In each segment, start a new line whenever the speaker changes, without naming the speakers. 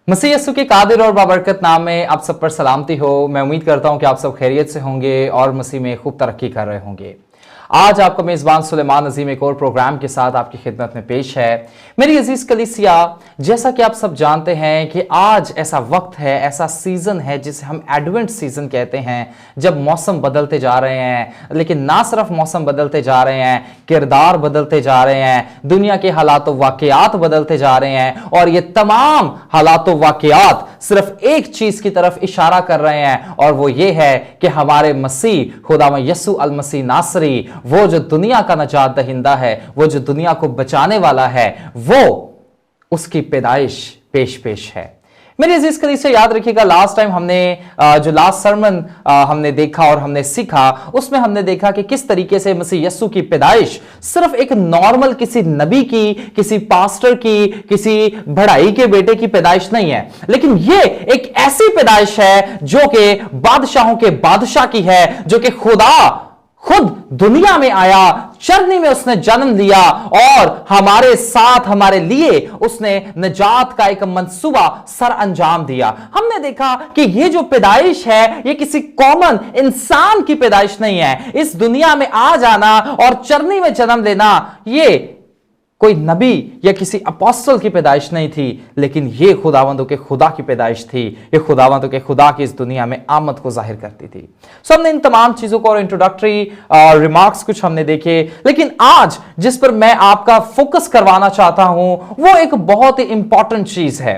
मसीह यीशु के कादिर और बाबरकत नाम में आप सब पर सलामती हो। मैं उम्मीद करता हूं कि आप सब खैरियत से होंगे और मसीह में खूब तरक्की कर रहे होंगे। आज आपका मेजबान सुलेमान नजीम एक और प्रोग्राम के साथ आपकी खिदमत में पेश है। मेरी अजीज कलीसिया, जैसा कि आप सब जानते हैं कि आज ऐसा वक्त है, ऐसा सीजन है जिसे हम एडवेंट सीजन कहते हैं, जब मौसम बदलते जा रहे हैं। लेकिन ना सिर्फ मौसम बदलते जा रहे हैं, किरदार बदलते जा रहे हैं, दुनिया के हालात वाकयात बदलते जा रहे हैं और ये तमाम हालात वाकयात सिर्फ एक चीज की तरफ इशारा कर रहे हैं और वो ये है कि हमारे मसीह खुदा यीशु अल मसीह नासरी, वो जो दुनिया का नजात दहिंदा है, वो जो दुनिया को बचाने वाला है, वो उसकी पैदाइश पेश है। मेरी अजीज कलीसिया, याद रखिएगा लास्ट टाइम हमने जो लास्ट सर्मन हमने देखा और हमने सीखा, उसमें हमने देखा कि किस तरीके से मसीह यीशु की पैदाइश सिर्फ एक नॉर्मल किसी नबी की, किसी पास्टर की, किसी बढ़ाई के बेटे की पैदाइश नहीं है, लेकिन ये एक ऐसी पैदाइश है जो कि बादशाहों के बादशाह की है, जो कि खुदा खुद दुनिया में आया, चरनी में उसने जन्म लिया और हमारे साथ, हमारे लिए उसने निजात का एक मंसूबा सर अंजाम दिया। हमने देखा कि ये जो पैदाइश है, ये किसी कॉमन इंसान की पैदाइश नहीं है। इस दुनिया में आ जाना और चरनी में जन्म लेना, ये कोई नबी या किसी अपोस्टल की पैदाइश नहीं थी, लेकिन ये खुदावंदों के खुदा की पैदाइश थी। ये खुदावंदों के खुदा की इस दुनिया में आमद को जाहिर करती थी। सो हमने इन तमाम चीजों को और इंट्रोडक्टरी रिमार्क्स कुछ हमने देखे, लेकिन आज जिस पर मैं आपका फोकस करवाना चाहता हूं वो एक बहुत ही इंपॉर्टेंट चीज है।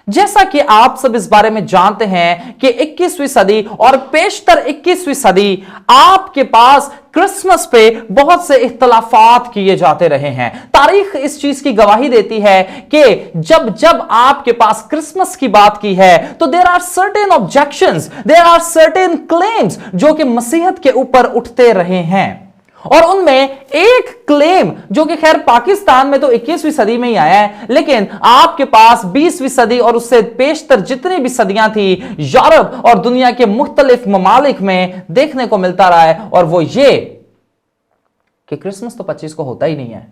जैसा कि आप सब इस बारे में जानते हैं कि 21वीं सदी और पेशतर 21वीं सदी आपके पास क्रिसमस पे बहुत से इख्तलाफात किए जाते रहे हैं। तारीख इस चीज की गवाही देती है कि जब जब आपके पास क्रिसमस की बात की है तो there are certain objections, there are certain claims जो कि मसीहत के ऊपर उठते रहे हैं। और उनमें एक क्लेम जो कि खैर पाकिस्तान में तो 21वीं सदी में ही आया है, लेकिन आपके पास 20वीं सदी और उससे पेशतर जितनी भी सदियां थी यूरोप और दुनिया के मुख्तलिफ ममालिक में देखने को मिलता रहा है, और वो ये कि क्रिसमस तो 25 को होता ही नहीं है।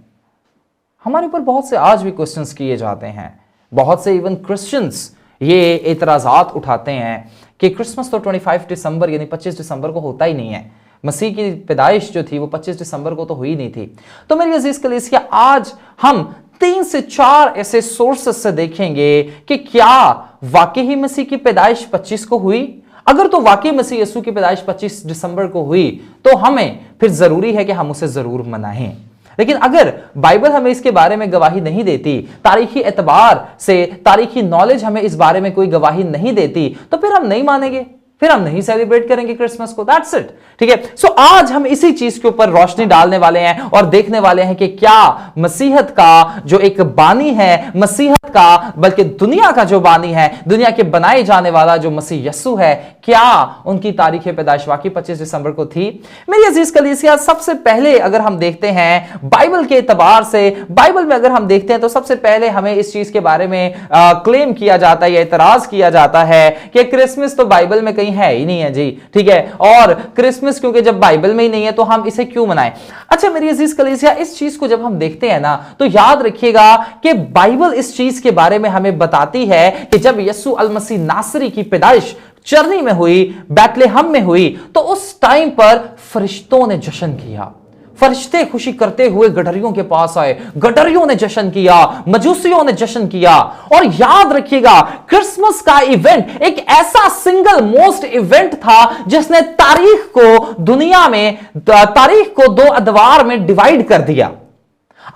हमारे ऊपर बहुत से आज भी क्वेश्चंस किए जाते हैं। बहुत से इवन क्रिश्चियंस ये एतराजात उठाते हैं कि क्रिसमस तो 25 दिसंबर यानी 25 दिसंबर को होता ही नहीं है। मसीह की पैदाइश जो थी वो 25 दिसंबर को तो हुई नहीं थी। तो मेरी अजीज कलीसिया, आज हम 3 से 4 ऐसे सोर्सेस से देखेंगे कि क्या वाकई ही मसीह की पैदाइश 25 को हुई। अगर तो वाकई मसीह यीशु की पैदाइश 25 दिसंबर को हुई तो हमें फिर जरूरी है कि हम उसे जरूर मनाएं। लेकिन अगर बाइबल हमें इसके बारे में गवाही नहीं देती, तारीखी एतबार से तारीखी नॉलेज हमें इस बारे में कोई गवाही नहीं देती, तो फिर हम नहीं मानेंगे, फिर हम नहीं सेलिब्रेट करेंगे क्रिसमस को। दैट्स इट, ठीक है। सो आज हम इसी चीज के ऊपर रोशनी डालने वाले हैं और देखने वाले हैं कि क्या मसीहत का जो एक बानी है, मसीहत का बल्कि दुनिया का जो बानी है, दुनिया के बनाए जाने वाला जो मसीह यीशु है, क्या उनकी तारीख पैदाइश वाकई 25 दिसंबर को थी। मेरी अजीज कलीसिया, सबसे पहले अगर हम देखते हैं बाइबल के एतबार से, बाइबल में अगर हम देखते हैं तो सबसे पहले हमें इस चीज के बारे में क्लेम किया जाता है या एतराज किया जाता है कि क्रिसमस तो बाइबल में कहीं है ही नहीं है जी, ठीक है। और क्रिसमस क्योंकि जब बाइबल में ही नहीं है तो हम इसे क्यों मनाएं। अच्छा मेरी अजीज कलीसिया, इस चीज को जब हम देखते हैं ना तो याद रखिएगा कि बाइबल इस चीज के बारे में हमें बताती है कि जब यीशु अल मसीह नासरी की पैदाइश चरनी में हुई, बैतलहम में हुई, तो उस टाइम पर फरिश्तों ने जश्न किया। फरिश्ते खुशी करते हुए गडरियों के पास आए, गडरियों ने जश्न किया, मजूसियों ने जश्न किया। और याद रखिएगा क्रिसमस का इवेंट एक ऐसा सिंगल मोस्ट इवेंट था जिसने तारीख को दुनिया में, तारीख को 2 अदवार में डिवाइड कर दिया।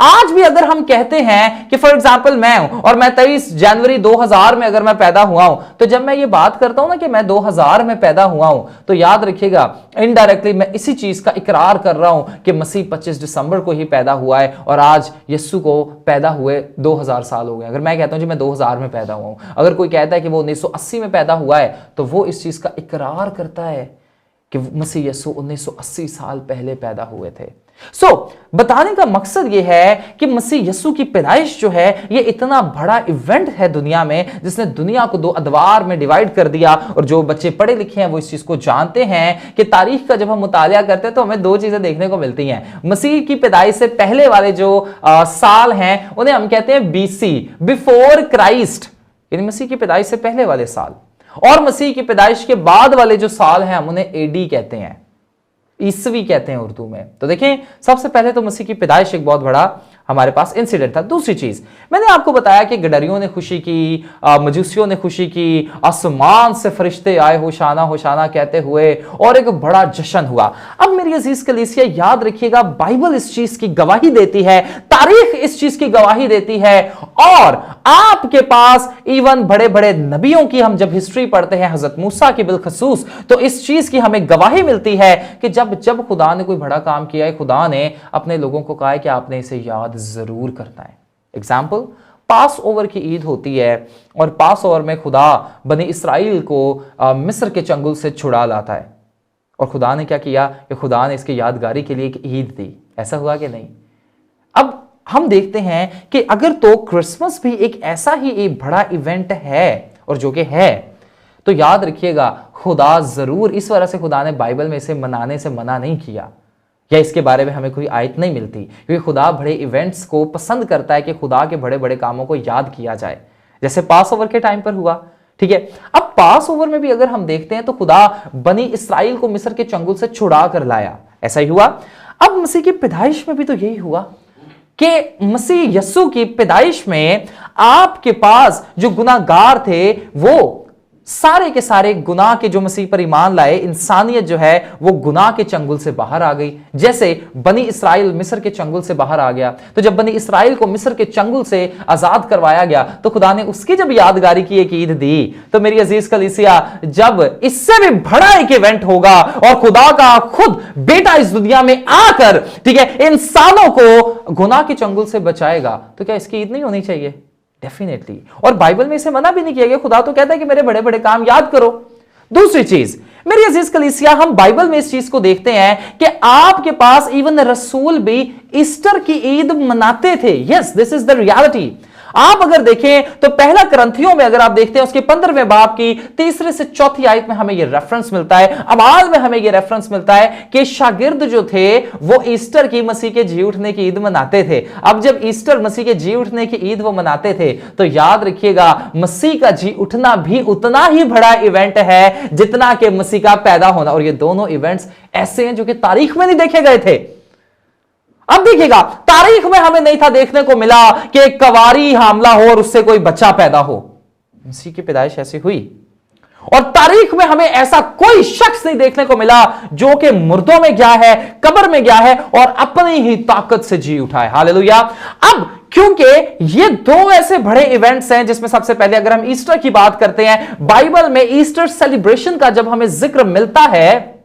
आज भी अगर हम कहते हैं कि फॉर एग्जाम्पल मैं हूं और मैं 23 जनवरी 2000 में अगर मैं पैदा हुआ हूं, तो जब मैं ये बात करता हूं ना कि मैं 2000 में पैदा हुआ हूं, तो याद रखिएगा इनडायरेक्टली मैं इसी चीज का इकरार कर रहा हूं कि मसीह 25 दिसंबर को ही पैदा हुआ है और आज यीशु को पैदा हुए 2000 साल हो गए। अगर मैं कहता हूं जी मैं 2000 में पैदा हुआ हूं, अगर कोई कहता है कि वो 1980 में पैदा हुआ है, तो वो इस चीज का इकरार करता है कि मसीह यीशु 1980 साल पहले पैदा हुए थे। बताने का मकसद यह है कि मसीह यीशु की पैदाइश जो है ये इतना बड़ा इवेंट है दुनिया में, जिसने दुनिया को 2 अदवार में डिवाइड कर दिया। और जो बच्चे पढ़े लिखे हैं वो इस चीज को जानते हैं कि तारीख का जब हम मुतालिया करते हैं तो हमें 2 चीजें देखने को मिलती हैं। मसीह की पैदाइश से पहले वाले जो साल हैं उन्हें हम कहते हैं बीसी, बिफोर क्राइस्ट, यानी मसीह की पैदाइश से पहले वाले साल, और मसीह की पैदाइश के बाद वाले जो साल हैं हम उन्हें एडी कहते हैं, ईसवी कहते हैं उर्दू में। तो देखें, सबसे पहले तो मसीह की पैदाइश एक बहुत बड़ा हमारे पास इंसिडेंट था। दूसरी चीज, मैंने आपको बताया कि गडरियों ने खुशी की, मजूसियों ने खुशी की, आसमान से फरिश्ते आए होशाना होशाना कहते हुए, और एक बड़ा जश्न हुआ। अब मेरी अजीज कलीसिया, याद रखिएगा, बाइबल इस चीज की गवाही देती है, तारीख इस चीज की गवाही देती है, और आपके पास इवन बड़े बड़े नबियों की हम जब हिस्ट्री पढ़ते हैं, हजरत मूसा की बिलखसूस, तो इस चीज की हमें गवाही मिलती है कि जब खुदा ने कोई बड़ा काम किया है, खुदा ने अपने लोगों को कहा है कि आपने इसे याद जरूर करना है। एग्जाम्पल, पास ओवर की ईद होती है, और पास ओवर में खुदा बनी इसराइल को मिस्र के चंगुल से छुड़ा लाता है, और खुदा ने क्या किया कि खुदा ने इसकी यादगारी के लिए एक ईद दी। ऐसा हुआ कि नहीं? अब हम देखते हैं कि अगर तो क्रिसमस भी एक ऐसा ही एक बड़ा इवेंट है, और जो कि है, तो याद रखिएगा, खुदा जरूर, इस वजह से खुदा ने बाइबल में इसे मनाने से मना नहीं किया, या इसके बारे में हमें कोई आयत नहीं मिलती, क्योंकि खुदा बड़े इवेंट्स को पसंद करता है कि खुदा के बड़े बड़े कामों को याद किया जाए, जैसे पास ओवर के टाइम पर हुआ। ठीक है, अब पास ओवर में भी अगर हम देखते हैं तो खुदा बनी इसराइल को मिस्र के चंगुल से छुड़ा कर लाया, ऐसा ही हुआ। अब मसीह की पैदाइश में भी तो यही हुआ कि मसीह यस्सु की पैदाइश में आपके पास जो गुनाहगार थे, वो सारे के सारे गुनाह के जो मसीह पर ईमान लाए, इंसानियत जो है वो गुनाह के चंगुल से बाहर आ गई। जैसे बनी इसराइल मिस्र के चंगुल से बाहर आ गया, तो जब बनी इसराइल को मिस्र के चंगुल से आजाद करवाया गया, तो खुदा ने उसकी जब यादगारी की एक ईद दी, तो मेरी अजीज कलीसिया, जब इससे भी बड़ा एक इवेंट होगा और खुदा का खुद बेटा इस दुनिया में आकर, ठीक है, इंसानों को गुनाह के चंगुल से बचाएगा, तो क्या इसकी ईद नहीं होनी चाहिए? डेफिनेटली। और बाइबल में इसे मना भी नहीं किया गया, खुदा तो कहता है कि मेरे बड़े बड़े काम याद करो। दूसरी चीज, मेरी अजीज कलीसिया, हम बाइबल में इस चीज को देखते हैं कि आपके पास इवन रसूल भी ईस्टर की ईद मनाते थे। Yes, this is the reality. आप अगर देखें तो पहला करंथियों में अगर आप देखते हैं उसके 15वें बाब की 3 से 4 आयत में हमें यह रेफरेंस मिलता है, अमाल में हमें यह रेफरेंस मिलता है कि शागिर्द जो थे वो ईस्टर की, मसीह के जी उठने की ईद मनाते थे। अब जब ईस्टर, मसीह के जी उठने की ईद वो मनाते थे, तो याद रखिएगा, मसीह का जी उठना भी उतना ही बड़ा इवेंट है जितना कि मसीह का पैदा होना। और ये दोनों इवेंट्स ऐसे हैं जो कि तारीख में नहीं देखे गए थे। अब देखिएगा, तारीख में हमें नहीं था देखने को मिला कि एक कवारी हामला हो और उससे कोई बच्चा पैदा हो। मसीह की पैदाइश ऐसी हुई, और तारीख में हमें ऐसा कोई शख्स नहीं देखने को मिला जो कि मुर्दों में गया है, कब्र में गया है और अपनी ही ताकत से जी उठा है। हालेलुया। अब क्योंकि ये दो ऐसे बड़े इवेंट्स हैं, जिसमें सबसे पहले अगर हम ईस्टर की बात करते हैं, बाइबल में ईस्टर सेलिब्रेशन का जब हमें जिक्र मिलता है,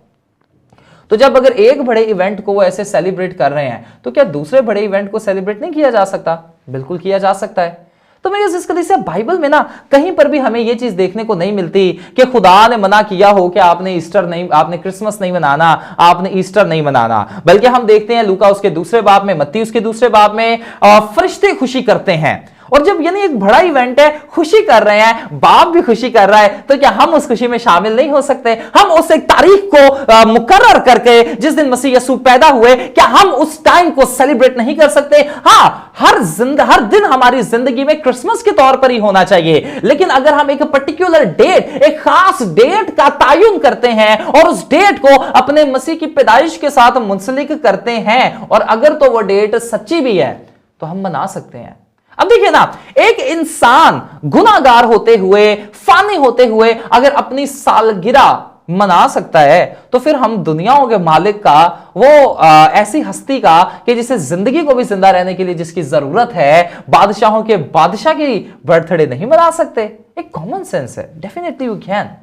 तो जब अगर एक बड़े इवेंट को वो ऐसे सेलिब्रेट कर रहे हैं, तो क्या दूसरे बड़े इवेंट को सेलिब्रेट नहीं किया जा सकता? बिल्कुल किया जा सकता है। तो मेरे इस कलीसिया, बाइबल में ना कहीं पर भी हमें यह चीज देखने को नहीं मिलती कि खुदा ने मना किया हो कि आपने ईस्टर नहीं, आपने क्रिसमस नहीं मनाना, आपने ईस्टर नहीं मनाना। बल्कि हम देखते हैं लूका उसके दूसरे बाब में, मत्ती उसके दूसरे बाब में, फरिश्ते खुशी करते हैं। और जब यानी एक बड़ा इवेंट है, खुशी कर रहे हैं, बाप भी खुशी कर रहा है, तो क्या हम उस खुशी में शामिल नहीं हो सकते? हम उस एक तारीख को मुकर्रर करके, जिस दिन मसीह यीशु पैदा हुए, क्या हम उस टाइम को सेलिब्रेट नहीं कर सकते? हाँ, हर दिन हमारी जिंदगी में क्रिसमस के तौर पर ही होना चाहिए, लेकिन अगर हम एक पर्टिकुलर डेट, एक खास डेट का तायुन करते हैं और उस डेट को अपने मसीह की पैदाइश के साथ मुंसलिक करते हैं, और अगर तो वो डेट सच्ची भी है, तो हम मना सकते हैं। अब देखिए ना, एक इंसान गुनाहगार होते हुए, फानी होते हुए अगर अपनी सालगिरह मना सकता है, तो फिर हम दुनियाओं के मालिक का, वो ऐसी हस्ती का कि जिसे जिंदगी को भी जिंदा रहने के लिए जिसकी जरूरत है, बादशाहों के बादशाह की बर्थडे नहीं मना सकते? एक कॉमन सेंस है। Definitely you can.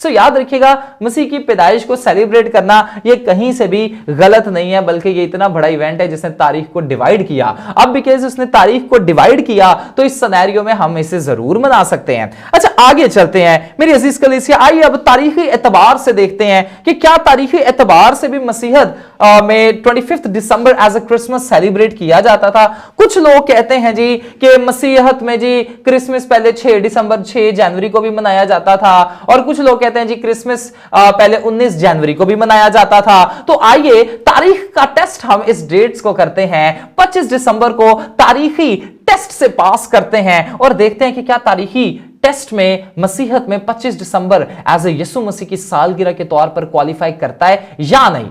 सो याद रखिएगा, मसीह की पैदाइश को सेलिब्रेट करना ये कहीं से भी गलत नहीं है, बल्कि ये इतना बड़ा इवेंट है जिसने तारीख को डिवाइड किया। अब बिकॉज़ उसने तारीख को डिवाइड किया, तो इस सिनेरियो में हम इसे जरूर मना सकते हैं। अच्छा, आगे चलते हैं मेरी अजीज कलीसिया। आइए अब तारीखी एतबार से देखते हैं कि क्या तारीखी एतबार से भी मसीहत में 25 दिसंबर एज अ क्रिसमस सेलिब्रेट किया जाता था। कुछ लोग कहते हैं जी कि मसीहत में जी क्रिसमस पहले 6 दिसंबर 6 जनवरी को भी मनाया जाता था, और कुछ लोग कहते हैं जी क्रिसमस पहले 19 जनवरी को भी मनाया जाता था। तो आइए तारीख का टेस्ट हम इस डेट्स को करते हैं। 25 दिसंबर को तारीखी टेस्ट से पास करते हैं और देखते हैं कि क्या तारीखी टेस्ट में मसीहत में 25 दिसंबर एज ए यीशु मसीह की सालगिरह के तौर पर क्वालिफाई करता है या नहीं?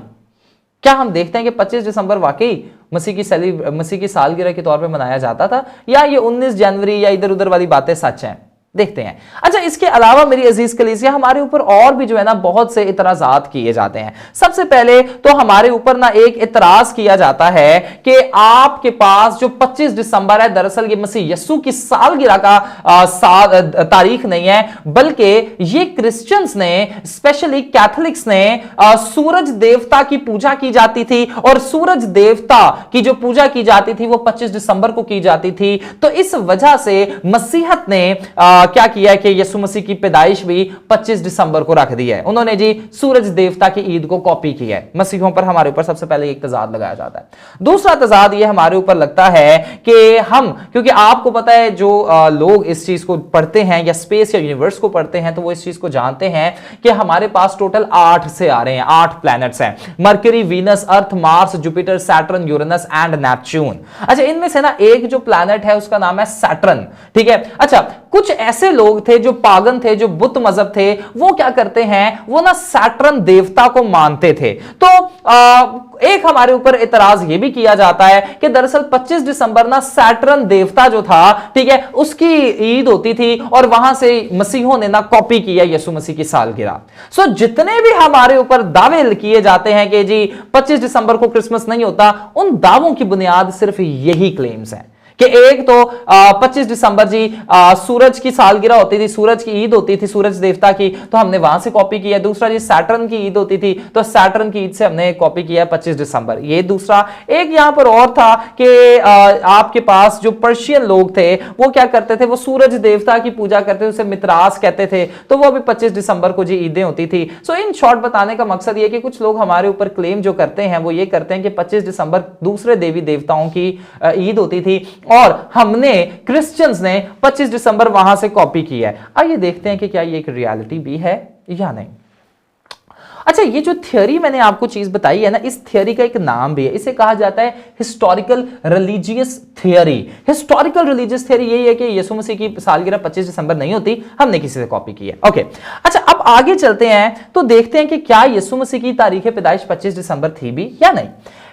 क्या हम देखते हैं कि 25 दिसंबर वाकई मसीह की सालगिरह के तौर पे मनाया जाता था, या ये 19 जनवरी या इधर उधर वाली बातें सच हैं? देखते हैं। अच्छा, इसके अलावा मेरी अजीज कलीसिया, हमारे ऊपर और भी जो है ना बहुत से इतराजात किए जाते हैं। सबसे पहले तो हमारे ऊपर ना एक इतराज किया जाता है कि आपके पास जो 25 दिसंबर है, दरअसल ये मसीह यस्सु की सालगिरह का तारीख नहीं है, बल्कि ये क्रिश्चियंस ने, स्पेशली कैथोलिक्स ने, सूरज देवता की पूजा की जाती थी, और सूरज देवता की जो पूजा की जाती थी वो 25 दिसंबर को की जाती थी। तो इस वजह से मसीहत ने क्या किया है कि यीशु मसीह की पैदाइश भी 25 दिसंबर को रख दी है। उन्होंने जी सूरज देवता की ईद को कॉपी किया है। मसीहों पर हमारे ऊपर सबसे पहले एक तजाद लगाया जाता है। दूसरा तजाद ये हमारे ऊपर लगता है कि हम, क्योंकि आपको पता है जो लोग इस चीज को पढ़ते हैं या स्पेस या यूनिवर्स को पढ़ते हैं, तो वो इस चीज को जानते हैं कि हमारे पास टोटल 8 से आ रहे हैं, 8 प्लैनेट्स हैं, mercury, Venus, earth, Mars, Jupiter, Saturn, Uranus and Neptune. अच्छा, इनमें से ना एक जो प्लैनेट है उसका नाम है सैटर्न, ठीक है। अच्छा, कुछ ऐसे लोग थे जो पागन थे, जो बुत मजहब थे, वो क्या करते हैं, वो ना सैटर्न देवता को मानते थे। तो एक हमारे ऊपर इतराज ये भी किया जाता है कि दरअसल 25 दिसंबर ना सैटर्न देवता जो था, ठीक है, उसकी ईद होती थी, और वहां से मसीहों ने ना कॉपी किया यीशु मसीह की सालगिरह। सो जितने भी हमारे ऊपर दावे किए जाते हैं कि जी 25 दिसंबर को क्रिसमस नहीं होता, उन दावों की बुनियाद सिर्फ यही क्लेम्स हैं कि एक तो 25 दिसंबर जी सूरज की सालगिरह होती थी, सूरज की ईद होती थी सूरज देवता की, तो हमने वहां से कॉपी किया। दूसरा जी सैटर्न की ईद होती थी, तो सैटर्न की ईद से हमने कॉपी किया 25 दिसंबर। ये दूसरा। एक यहां पर और था कि आपके पास जो पर्शियन लोग थे वो क्या करते थे, वो सूरज देवता की पूजा करते थे, उसे मित्रास कहते थे, तो वो भी 25 दिसंबर को जी ईदें होती थी। सो इन शॉर्ट बताने का मकसद ये कि कुछ लोग हमारे ऊपर क्लेम जो करते हैं वो ये करते हैं कि 25 दिसंबर दूसरे देवी देवताओं की ईद होती थी, और हमने क्रिश्चियंस ने 25 दिसंबर वहां से कॉपी किया है। आइए देखते हैं कि क्या ये एक रियलिटी भी है या नहीं। अच्छा, ये जो थियोरी मैंने आपको चीज बताई है ना, इस थियोरी का एक नाम भी है, इसे कहा जाता है historical religious theory. Historical religious theory यही है कि यीशु मसीह की सालगिरह 25 दिसंबर नहीं होती, हमने किसी से कॉपी की है। ओके, अच्छा, अब आगे चलते हैं तो देखते हैं कि क्या यीशु मसीह की तारीख पैदाइश 25 दिसंबर थी भी या नहीं।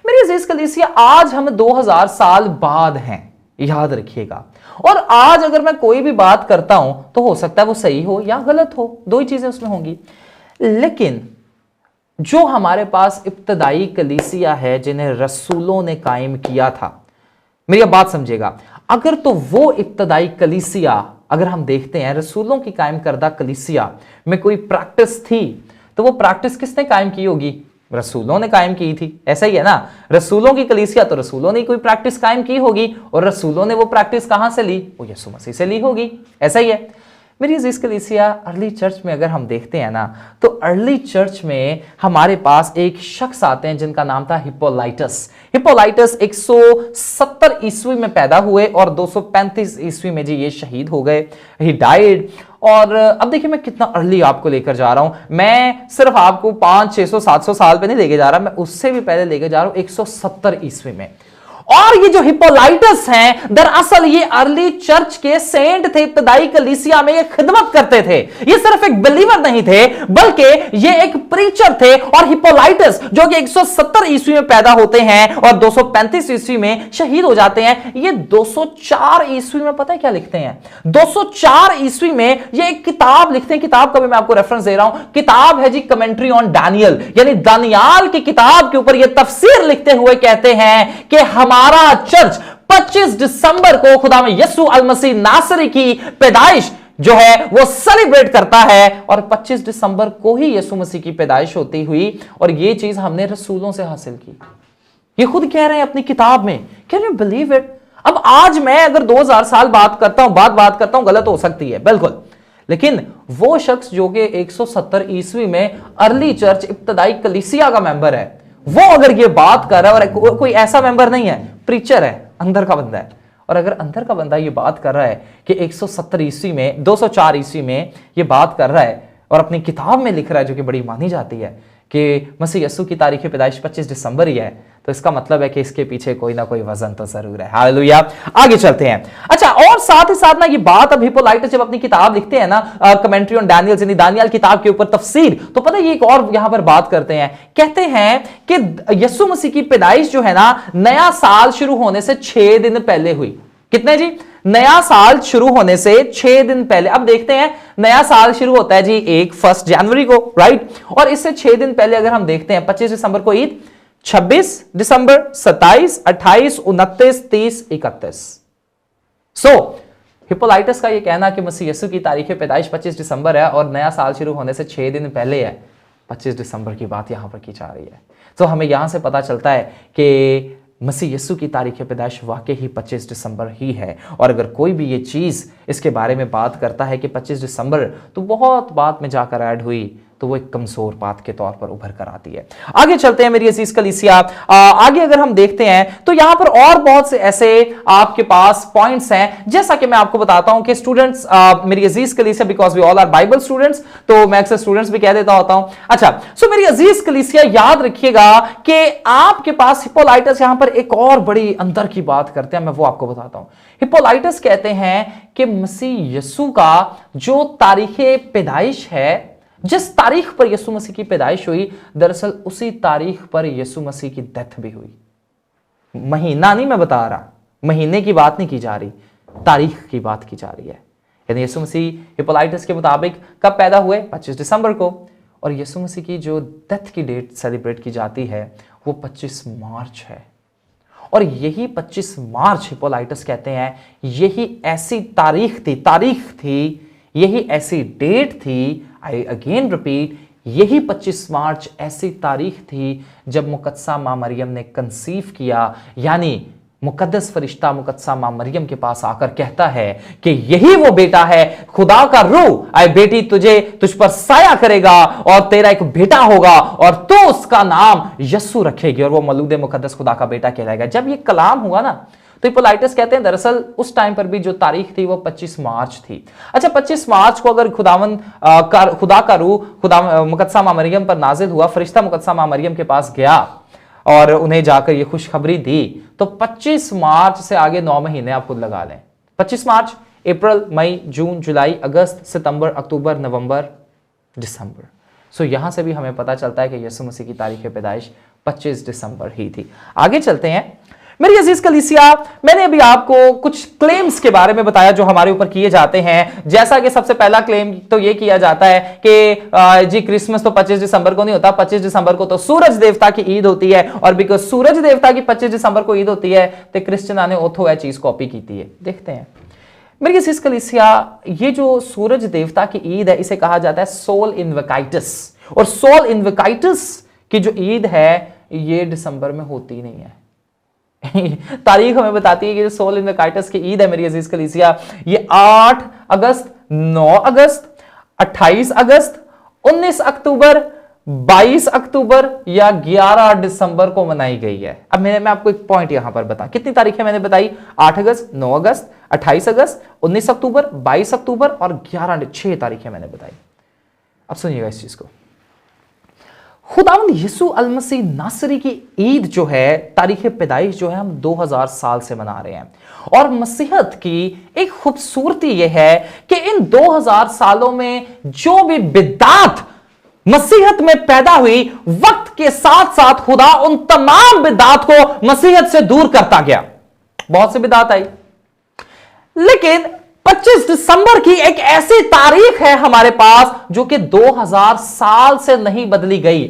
मेरी अजीज कलीसिया, आज हम 2000 साल बाद हैं, याद रखिएगा। और आज अगर मैं कोई भी बात करता हूं तो हो सकता है वो सही हो या गलत हो, दो ही चीजें उसमें होंगी। लेकिन जो हमारे पास इब्तदाई कलीसिया है जिन्हें रसूलों ने कायम किया था, मेरी अब बात समझिएगा, अगर तो वो इब्तदाई कलीसिया अगर हम देखते हैं रसूलों की कायम करदा कलीसिया में कोई प्रैक्टिस थी, तो वो प्रैक्टिस किसने कायम की होगी? रसूलों ने कायम की थी। ऐसा ही है ना, रसूलों की कलीसिया, तो रसूलों ने कोई प्रैक्टिस कायम की होगी, और रसूलों ने वो प्रैक्टिस कहां से ली? वो यीशु मसीह से ली होगी। ऐसा ही है मेरी अजीज कलीसिया। अर्ली चर्च में अगर हम देखते हैं ना, तो अर्ली चर्च में हमारे पास एक शख्स आते हैं जिनका नाम था हिप्पोलाइटस। हिप्पोलाइटस 170 ईस्वी में पैदा हुए और 235 ईस्वी में जी ये शहीद हो गए, ही डाइड। और अब देखिए मैं कितना अर्ली आपको लेकर जा रहा हूं, मैं सिर्फ आपको 500, 600, 700 साल पे नहीं लेके जा रहा, मैं उससे भी पहले लेके जा रहा हूं 170 ईस्वी में। और ये जो हिप्पोलाइटस हैं, दरअसल ये अर्ली चर्च के सेंट थे, इब्तदाई कलीसिया में ये खिदमत करते थे। ये सिर्फ एक बिलीवर नहीं थे, बल्कि ये एक प्रीचर थे। और हिप्पोलाइटस जो कि 170 ईस्वी में पैदा होते हैं और 235 ईस्वी में शहीद हो जाते हैं, ये 204 ईस्वी में पता है क्या लिखते हैं? 204 ईस्वी में ये एक किताब लिखते हैं। किताब का भी मैं आपको रेफरेंस दे रहा हूं, किताब है जी कमेंट्री ऑन दानियल, यानी दानियाल की किताब के ऊपर ये तफसीर लिखते हुए कहते हैं कि हमारा चर्च 25 दिसंबर को खुदा में यीशु अल मसीह नासरी की पैदाइश जो है वो सेलिब्रेट करता है, और 25 दिसंबर को ही यीशु मसीह की पैदाइश होती हुई, और ये चीज हमने रसूलों से हासिल की। ये खुद कह रहे हैं अपनी किताब में। Can you believe it? अब आज मैं अगर 2000 साल बात करता हूं, गलत हो सकती है बिल्कुल, लेकिन वो शख्स जो कि 170 ईस्वी में अर्ली चर्च इब्तदाई कलीसिया का मेंबर है, वो अगर ये बात कर रहा है, और कोई ऐसा मेंबर नहीं है, प्रीचर है, अंदर का बंदा है, और अगर अंदर का बंदा ये बात कर रहा है कि 170 ईस्वी में, 204 ईस्वी में ये बात कर रहा है, और अपनी किताब में लिख रहा है जो कि बड़ी मानी जाती है कि मसीह यीशु की तारीख पैदाइश 25 दिसंबर ही है, तो इसका मतलब है कि इसके पीछे कोई ना कोई वजन तो जरूर है। हालेलुया। आगे चलते हैं। अच्छा, और साथ ही साथ ना ये बात अब हिप्पोलाइटस जब अपनी किताब लिखते हैं ना, कमेंट्री ऑन डैनियल, यानी दानियल किताब के ऊपर तफसीर, तो पता है ये एक और यहां पर बात करते हैं, कहते हैं कि यीशु मसीह की पैदाइश जो है ना, नया साल शुरू होने से 6 दिन पहले हुई। कितने जी? नया साल शुरू होने से 6 दिन पहले। अब देखते हैं, नया साल शुरू होता है जी 1 जनवरी को, राइट? और इससे 6 दिन पहले अगर हम देखते हैं, 25 दिसंबर को ईद, 26 दिसंबर, 27, 28, 29, 30, 31। सो हिप्पोलाइटस का यह कहना कि मसीह यीशु की तारीख पैदाइश 25 दिसंबर है और नया साल शुरू होने से 6 दिन पहले है, 25 दिसंबर की बात यहां पर की जा रही है। तो हमें यहां से पता चलता है कि मसीह यीशु की तारीख पैदाइश वाकई ही 25 दिसंबर ही है। और अगर कोई भी ये चीज़ इसके बारे में बात करता है कि 25 दिसंबर तो बहुत बाद में जाकर ऐड हुई, तो वो एक कमजोर बात के तौर पर उभर कर आती है। आगे चलते हैं मेरी अजीज कलीसिया। आगे अगर हम देखते हैं तो यहां पर और बहुत से ऐसे आपके पास पॉइंट्स हैं, जैसा कि मैं आपको बताता हूं कि स्टूडेंट्स, मेरी अजीज कलीसिया, because we all are Bible students, तो मैं अक्सर स्टूडेंट्स भी कह देता होता हूं। अच्छा, सो मेरी अजीज कलीसिया, याद रखिएगा कि आपके पास हिप्पोलाइटस यहां पर एक और बड़ी अंदर की बात करते हैं, मैं वो आपको बताता हूं। हिप्पोलाइटस कहते हैं कि मसीह यीशु का जो तारीख पैदाइश है, जिस तारीख पर यीशु मसीह की पैदाइश हुई, दरअसल उसी तारीख पर यीशु मसीह की डेथ भी हुई। महीना नहीं मैं बता रहा, महीने की बात नहीं की जा रही, तारीख की बात की जा रही है। यानी यीशु मसीह हिप्पोलाइटस के मुताबिक कब पैदा हुए? 25 दिसंबर को। और यीशु मसीह की जो डेथ की डेट सेलिब्रेट की जाती है वो 25 मार्च है। और यही 25 मार्च हिप्पोलाइटस कहते हैं, यही ऐसी तारीख थी, यही ऐसी डेट थी, आई अगेन रिपीट, यही 25 मार्च ऐसी तारीख थी जब मुकद्दसा मां मरियम ने कंसीव किया। यानी मुकद्दस फरिश्ता मुकद्दसा मां मरियम के पास आकर कहता है कि यही वो बेटा है, खुदा का रूह, आई बेटी तुझ पर साया करेगा और तेरा एक बेटा होगा और तो उसका नाम यस्सु रखेगी और वो मौलूद मुकद्दस खुदा का बेटा कहलाएगा। जब ये कलाम हुआ ना, तो हिप्पोलाइटस कहते हैं दरअसल उस टाइम पर भी जो तारीख थी वो 25 मार्च थी। अच्छा, 25 मार्च को अगर खुदा का रूह मुकद्दसा मां मरियम पर नाजिल हुआ, फरिश्ता मुकद्दसा मां मरियम के पास गया और उन्हें जाकर ये खुशखबरी दी, तो 25 मार्च से आगे 9 महीने आप खुद लगा लें। 25 मार्च, अप्रैल, मई, जून, जुलाई, अगस्त, सितंबर, अक्टूबर, नवंबर, दिसंबर। सो यहां से भी हमें पता चलता है कि यीशु मसीह की तारीख पैदाइश 25 दिसंबर ही थी। आगे चलते हैं मेरी अजीज कलीसिया। मैंने अभी आपको कुछ क्लेम्स के बारे में बताया जो हमारे ऊपर किए जाते हैं। जैसा कि सबसे पहला क्लेम तो यह किया जाता है कि जी क्रिसमस तो 25 दिसंबर को नहीं होता, 25 दिसंबर को तो सूरज देवता की ईद होती है और बिकॉज सूरज देवता की 25 दिसंबर को ईद होती है तो क्रिश्चियन ने ओथो है चीज कॉपी की है। देखते हैं मेरी अजीज कलीसिया, ये जो सूरज देवता की ईद है इसे कहा जाता है सोल इन्वोकाइटस, और सोल इन्वोकाइटस की जो ईद है ये दिसंबर में होती नहीं है। तारीख हमें बताती है कि जो सोल इन्वोकाइटस की ईद है मेरी अजीज कलीसिया, ये 8 अगस्त, 9 अगस्त, 28 अगस्त, 19 अक्टूबर, 22 अक्टूबर या 11 दिसंबर को मनाई गई है। अब मैं आपको एक पॉइंट यहां पर बता, कितनी तारीखें मैंने बताई? 8 अगस्त, 9 अगस्त, 28 अगस्त, 19 अक्टूबर, 22 अक्टूबर और 6 तारीखें मैंने बताई। अब सुनिएगा इस चीज को। खुदावंद यीशु अल मसीह नासरी की ईद जो है, तारीख पैदाइश जो है, हम 2000 साल से मना रहे हैं। और मसीहत की एक खूबसूरती यह है कि इन 2000 सालों में जो भी बिदात मसीहत में पैदा हुई, वक्त के साथ साथ खुदा उन तमाम बिदात को मसीहत से दूर करता गया। बहुत सी बिदात आई, लेकिन 25 दिसंबर की एक ऐसी तारीख है हमारे पास जो कि 2000 साल से नहीं बदली गई।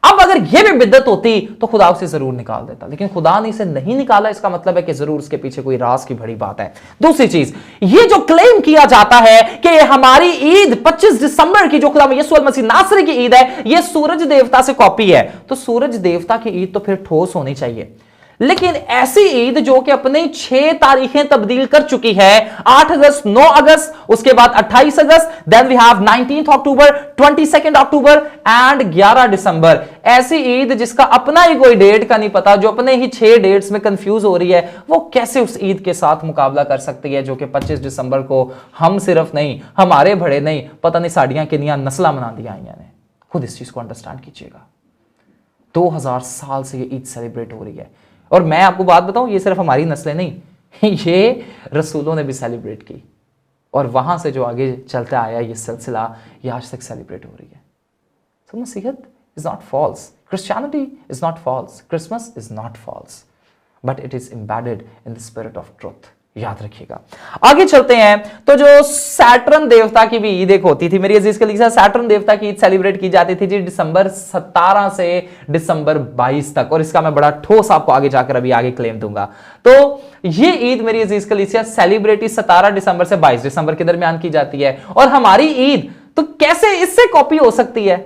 अब अगर यह भी बिद्दत होती तो खुदा उसे जरूर निकाल देता, लेकिन खुदा ने इसे नहीं निकाला। इसका मतलब है कि जरूर उसके पीछे कोई राज की बड़ी बात है। दूसरी चीज, ये जो क्लेम किया जाता है कि हमारी ईद 25 दिसंबर की जो खुदा यीशु मसीह नासरी की ईद है, यह सूरज देवता से कॉपी है, तो सूरज देवता की ईद तो फिर ठोस होनी चाहिए। लेकिन ऐसी ईद जो कि अपनी 6 तारीखें तब्दील कर चुकी है, 8 अगस्त, 9 अगस्त, उसके बाद 28 अगस्त, then we have 19 October, 22 October and 11 December. ऐसी ईद जिसका अपना ही कोई डेट का नहीं पता, जो अपने ही 6 डेट्स में कंफ्यूज हो रही है, वो कैसे उस ईद के साथ मुकाबला कर सकती है जो कि 25 दिसंबर को हम सिर्फ नहीं, हमारे बड़े नहीं, पता नहीं साड़ियां किनियां नस्ला मना दिया ने। खुद इस चीज को अंडरस्टैंड कीजिएगा। 2000 साल से ये ईद सेलिब्रेट हो रही है। और मैं आपको बात बताऊं, ये सिर्फ हमारी नस्लें नहीं, ये रसूलों ने भी सेलिब्रेट की, और वहां से जो आगे चलता आया ये सिलसिला, ये आज तक सेलिब्रेट हो रही है। So मसीहत is not false, Christianity is not false, Christmas is not false, but it is embedded in the spirit of truth। याद रखिएगा। आगे चलते हैं, तो जो सैटर्न देवता की भी ईद एक होती थी मेरी अजीज कलीसिया, सैटर्न देवता की ईद सेलिब्रेट की जाती थी जी दिसंबर 17 से दिसंबर 22 तक, और इसका मैं बड़ा ठोस आपको आगे जाकर अभी आगे क्लेम दूंगा। तो ये ईद मेरी अजीज कलीसिया सेलिब्रेट 17 दिसंबर से 22 दिसंबर के दरमियान की जाती है। और हमारी ईद तो कैसे इससे कॉपी हो सकती है,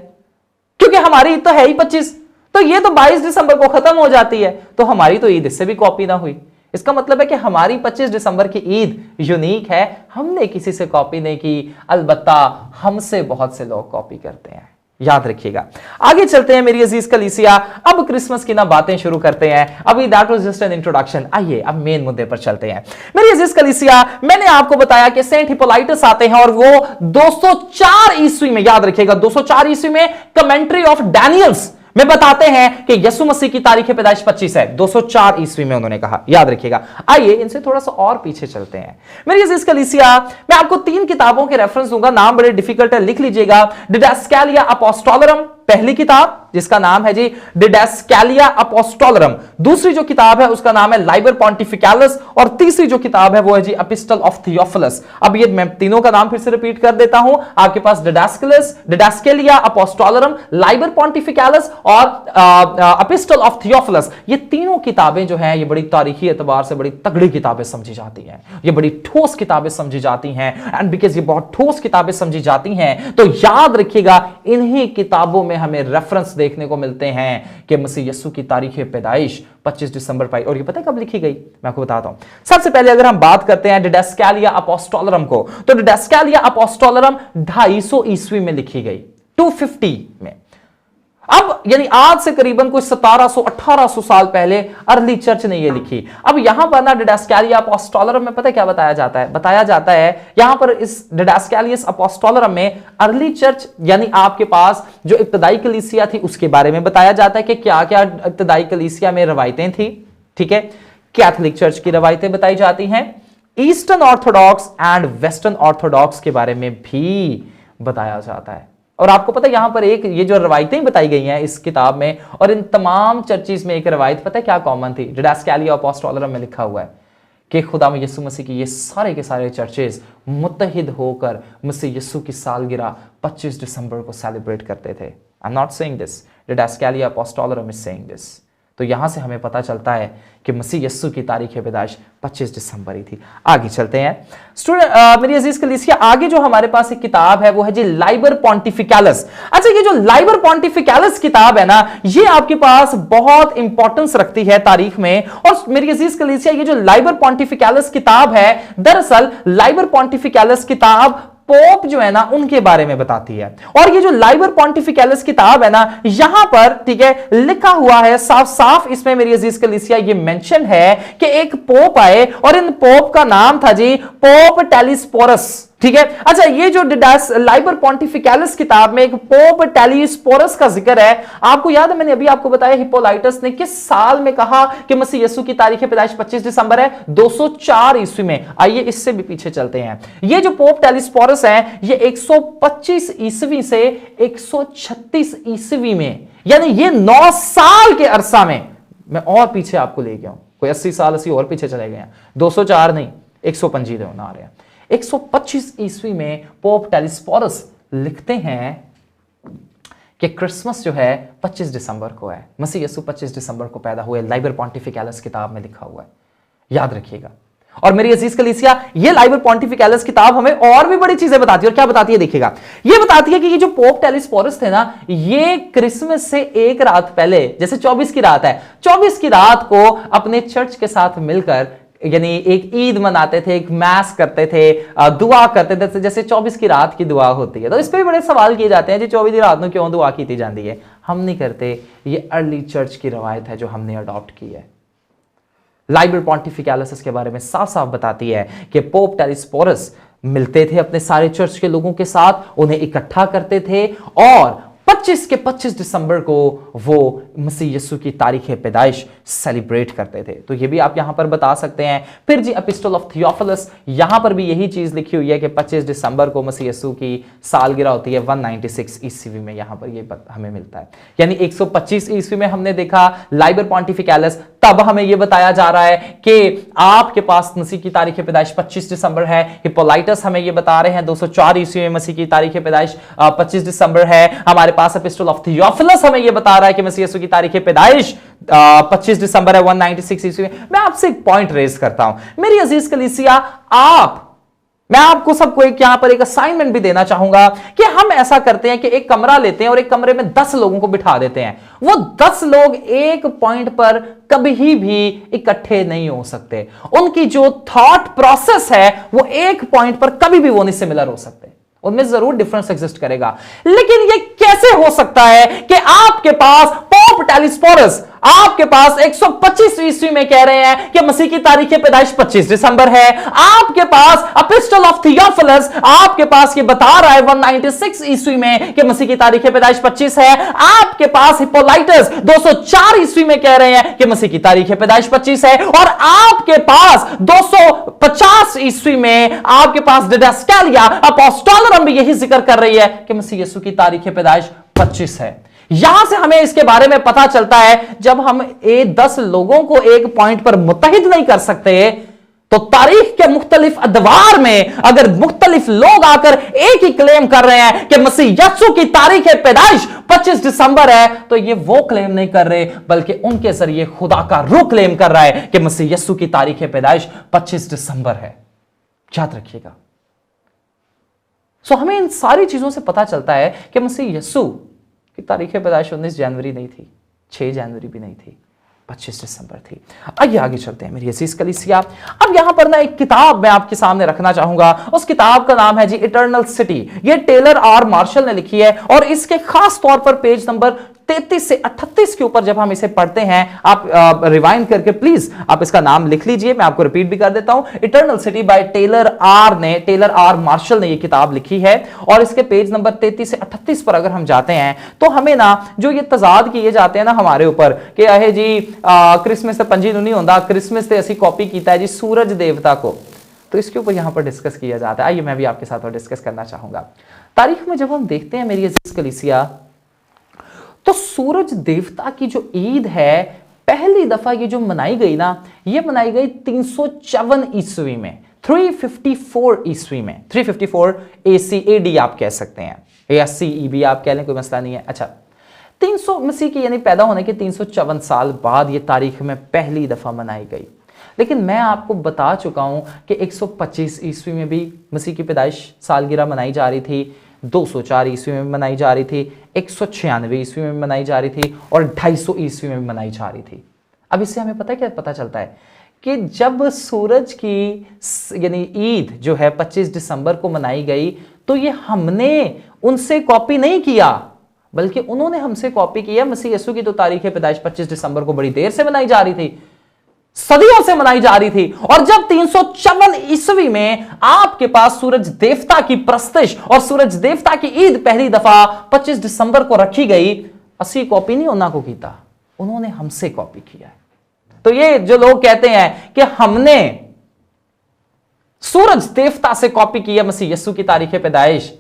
क्योंकि हमारी ईद तो है ही 25, तो ये तो 22 दिसंबर को खत्म हो जाती है, तो हमारी तो ईद इससे भी कॉपी ना हुई। इसका मतलब है कि हमारी 25 दिसंबर की ईद यूनिक है, हमने किसी से कॉपी नहीं की, अलबत्ता हमसे बहुत से लोग कॉपी करते हैं। याद रखिएगा। आगे चलते हैं मेरी अजीज कलीसिया, अब क्रिसमस की ना बातें शुरू करते हैं। अभी that was just an introduction, आइए अब मेन मुद्दे पर चलते हैं। मेरी अजीज कलीसिया, मैंने आपको बताया कि सेंट हिप्पोलाइटस आते हैं और वो 204 ईस्वी में, याद रखिएगा 204 ईस्वी में कमेंट्री ऑफ डैनियल्स में बताते हैं कि यीशु मसीह की तारीख पैदाइश 25 है। 204 ईस्वी में उन्होंने कहा, याद रखिएगा। आइए इनसे थोड़ा सा और पीछे चलते हैं। मेरी अजीज कलीसिया, मैं आपको 3 किताबों के रेफरेंस दूंगा, नाम बड़े डिफिकल्ट है, लिख लीजिएगा। डिडास्कैलिया अपोस्टोलरम पहली किताब, जिसका नाम है जी डिडास्कैलिया अपोस्टोलरम। दूसरी जो किताब है उसका नाम है लाइबर पॉन्टिफिकैलस, और तीसरी जो किताब है वो है जी एपिस्टल ऑफ थियोफिलस। अब ये मैं तीनों का नाम फिर से रिपीट कर देता हूं, आपके पास डिडास्कैलिया अपोस्टोलरम, लाइबर पॉन्टिफिकैलस और एपिस्टल ऑफ थियोफिलस। ये तीनों किताबें जो हैं ये बड़ी तारीखी एतबार से बड़ी तगड़ी किताबें समझी जाती हैं, ये बड़ी ठोस किताबें समझी जाती हैं। एंड बिकॉज ये बहुत ठोस किताबें समझी जाती हैं, तो याद रखिएगा इन्हीं किताबों में हमें रेफरेंस देखने को मिलते हैं कि मसीह यीशु की तारीख पैदाइश 25 दिसंबर पाई। और ये पता है कब लिखी गई, मैं आपको बताता हूं। सबसे पहले अगर हम बात करते हैं डिडास्कैलिया अपोस्टोलरम को, तो डिडास्कैलिया अपोस्टोलरम 250 ईस्वी में लिखी गई, 250 में। अब यानी आज से करीबन कोई 1700-1800 साल पहले अर्ली चर्च ने ये लिखी। अब यहां पर ना डिडास्कैलिया अपोस्टोलरम में पता है क्या बताया जाता है, बताया जाता है यहां पर इस डिडास्कैलियस अपोस्टोलरम में अर्ली चर्च यानी आपके पास जो इब्तदाई कलीसिया थी उसके बारे में बताया जाता है कि क्या क्या इब्तदाई कलीसिया में रवायतें थी। ठीक है, कैथोलिक चर्च की रवायतें बताई जाती हैं, eastern Orthodox and western Orthodox के बारे में भी बताया जाता है। और आपको पता है यहां पर एक ये जो रवायतें बताई गई हैं इस किताब में, और इन तमाम चर्चिस में एक रवायत पता है क्या कॉमन थी, डिडास्कैलिया अपोस्टोलरम में लिखा हुआ है कि खुदा में यीशु मसीह की ये सारे के सारे चर्चेस मुत्तहिद होकर मसीह यीशु की सालगिरह 25 दिसंबर को सेलिब्रेट करते थे। I am not saying this, Didascalia Apostolorum is saying this. तो यहां से हमें पता चलता है कि मसीह यीशु की तारीख पैदाइश 25 दिसंबर ही थी। आगे चलते हैं स्टूडेंट, मेरी अजीज कलीसिया, आगे जो हमारे पास एक किताब है वो है जी लाइबर पॉन्टिफिकैलस। अच्छा, ये जो लाइबर पॉन्टिफिकैलस किताब है ना, ये आपके पास बहुत इंपॉर्टेंस रखती है तारीख में। और मेरी अजीज कलीसिया, ये जो लाइबर पॉन्टिफिकैलस किताब है, दरअसल लाइबर पॉन्टिफिकैलस किताब पोप जो है ना उनके बारे में बताती है। और ये जो लाइबर पॉन्टिफिकैलस किताब है ना, यहां पर ठीक है लिखा हुआ है साफ साफ, इसमें मेरी अजीज कलीसिया ये मेंशन है कि एक पोप आए और इन पोप का नाम था जी पोप टेलिस्पोरस। ठीक है, अच्छा, ये जो लाइबर पॉन्टिफिकैलस किताब में एक पोप टेलिस्पोरस का जिक्र है। आपको याद है मैंने अभी आपको बताया हिप्पोलाइटस ने किस साल में कहा कि मसीह यीशु की तारीख पैदाइश 25 दिसंबर है, 204 ईस्वी में। आइए इससे भी पीछे चलते हैं। ये जो पोप टेलिस्पोरस है ये 125 ईस्वी से 136 ईस्वी में, यानी ये 9 साल के अरसा में, मैं और पीछे आपको ले गया हूं, कोई 80 साल 80 और पीछे चले गए, 204 नहीं 125 होना आ रहे हैं। 125 ईस्वी में पोप टेलिस्पोरस लिखते हैं कि क्रिसमस जो है 25 दिसंबर को है, मसीह यीशु 25 दिसंबर को पैदा हुए। लाइबर पॉन्टिफिकैलस किताब में लिखा हुआ है, याद रखिएगा। और मेरी अजीज कलीसिया, ये लाइबर पॉन्टिफिकैलस किताब हमें और भी बड़ी चीजें बताती है। और क्या बताती है देखिएगा, ये बताती है कि ये जो पोप टेलिस्पोरस थे ना, ये क्रिसमस से एक रात पहले, जैसे 24 की रात है, 24 की रात को अपने चर्च के साथ मिलकर यानी एक ईद मनाते थे, एक मैस करते थे, दुआ करते थे, जैसे 24 की रात की दुआ होती है। तो इस पे भी बड़े सवाल किए जाते हैं जी 24 की रात में क्यों दुआ की जाती है। हम नहीं करते, ये अर्ली चर्च की रवायत है जो हमने अडॉप्ट की है। लाइबर पॉन्टिफिकैलस के बारे में साफ साफ बताती है कि पोप टेलिस्पोरस मिलते थे अपने सारे चर्च के लोगों के साथ, उन्हें इकट्ठा करते थे और 25 के 25 दिसंबर को वो मसीह यीशु की तारीख पैदाइश सेलिब्रेट करते थे। तो ये भी आप यहां पर बता सकते हैं। फिर जी एपिस्टल ऑफ थियोफिलस, यहां पर भी यही चीज लिखी हुई है कि 25 दिसंबर को मसीह यीशु की सालगिरह होती है 196 ईस्वी में, यहां पर ये हमें मिलता है। यानी 125 ईस्वी में हमने देखा लाइबर पॉन्टिफिकैलिस, तब हमें यह बताया जा रहा है कि आपके पास मसीह की तारीख पैदाइश 25 दिसंबर है। हिप्पोलाइटस हमें यह बता रहे हैं 204 ईस्वी में मसीह की तारीख पैदाइश 25 दिसंबर है। हमारे पास एपिस्टल ऑफ थियोफिलस हमें यह बता रहा है कि मसीह यीशु की तारीख पैदाइश 25 दिसंबर है 196 ईस्वी में। मैं आपसे एक पॉइंट रेज करता हूं मेरी अजीज कलीसिया, मैं आपको सबको एक यहां पर एक असाइनमेंट भी देना चाहूंगा कि हम ऐसा करते हैं कि एक कमरा लेते हैं और एक कमरे में 10 लोगों को बिठा देते हैं। वो 10 लोग एक पॉइंट पर कभी भी इकट्ठे नहीं हो सकते। उनकी जो थॉट प्रोसेस है वो एक पॉइंट पर कभी भी वो नहीं सिमिलर हो सकते, उनमें जरूर डिफरेंस एग्जिस्ट करेगा। लेकिन ये कैसे हो सकता है कि आपके पास पोप टेलिस्फोरस आपके पास 125 ईस्वी में कह रहे हैं कि मसीह की तारीख पैदाइश 25 दिसंबर है, आपके पास एपिस्टल ऑफ थियोफिलस आपके पास ये बता रहा है 196 ईस्वी में कि मसीह की तारीख पैदाइश 25 है, आपके पास हिप्पोलाइटस 204 ईस्वी में कह रहे हैं कि मसीह की तारीख पैदाइश 25 है, और आपके पास 250 ईस्वी में आपके पास डिडास्केलिया अपोस्टोलरम भी यही जिक्र कर रही है कि मसीह यीशु की तारीख पैदाइश 25 है। यहां से हमें इसके बारे में पता चलता है जब हम 10 लोगों को एक पॉइंट पर मुत्तहिद नहीं कर सकते तो तारीख के मुख्तलिफ अदवार में अगर मुख्तलिफ लोग आकर एक ही क्लेम कर रहे हैं कि मसीह यीशु की तारीख पैदाइश 25 दिसंबर है, तो ये वो क्लेम नहीं कर रहे बल्कि उनके जरिए खुदा का रूह क्लेम कर रहा है कि मसीह यीशु की तारीख पैदाइश 25 दिसंबर है। याद रखिएगा। हमें इन सारी चीजों से पता चलता है कि मसीह यीशु कि तारीख पैदाइश 19 जनवरी नहीं थी, 6 जनवरी भी नहीं थी, 25 दिसंबर थी। आइए आगे चलते हैं मेरी अजीज कलीसिया। अब यहां पर ना एक किताब मैं आपके सामने रखना चाहूंगा। उस किताब का नाम है जी इटर्नल सिटी। ये टेलर आर मार्शल ने लिखी है और इसके खास तौर पर पेज नंबर 33 से 38 के ऊपर जब हम इसे पढ़ते हैं, आप रिवाइंड करके प्लीज आप इसका नाम लिख लीजिए, मैं आपको रिपीट भी कर देता हूं। Eternal City by Taylor R Marshall ने ये किताब लिखी है और इसके पेज नंबर 33 से 38 पर अगर हम जाते हैं तो हमें ना जो ये तजाद किए जाते हैं ना हमारे ऊपर कि अहे जी क्रिसमस से पंजी नहीं होता, क्रिसमस से असी कॉपी किया है जी सूरज देवता को, तो इसके ऊपर यहां पर डिस्कस किया जाता है। आइए मैं भी आपके साथ और डिस्कस करना चाहूंगा। तारीख में जब हम देखते हैं मेरी अजीज कलीसिया तो सूरज देवता की जो ईद है पहली दफा ये जो मनाई गई ना, ये मनाई गई 354 ईस्वी में, 354 ईस्वी में, 354 AD आप कह सकते हैं, या CE भी आप कह लें, कोई मसला नहीं है। अच्छा, 300 मसीह की यानी पैदा होने के 354 साल बाद ये तारीख में पहली दफा मनाई गई। लेकिन मैं आपको बता चुका हूं कि 125 ईस्वी में भी मसीह की पैदाइश सालगिरह मनाई जा रही थी, 204 ईस्वी में मनाई जा रही थी, 196 ईस्वी में मनाई जा रही थी और 250 ईस्वी में मनाई जा रही थी। अब इससे हमें पता है क्या पता चलता है कि जब सूरज की यानी ईद जो है 25 दिसंबर को मनाई गई तो ये हमने उनसे कॉपी नहीं किया बल्कि उन्होंने हमसे कॉपी किया। मसीह यीशु की तो तारीख पैदाइश 25 दिसंबर को बड़ी देर से मनाई जा रही थी, सदियों से मनाई जा रही थी, और जब 354 ईस्वी में आपके पास सूरज देवता की प्रस्तिश और सूरज देवता की ईद पहली दफा 25 दिसंबर को रखी गई, असली कॉपी नहीं उन्होंने को कीता, उन्होंने हमसे कॉपी किया है। तो ये जो लोग कहते हैं कि हमने सूरज देवता से कॉपी की है मसीह यीशु की तारीख पैदाइश,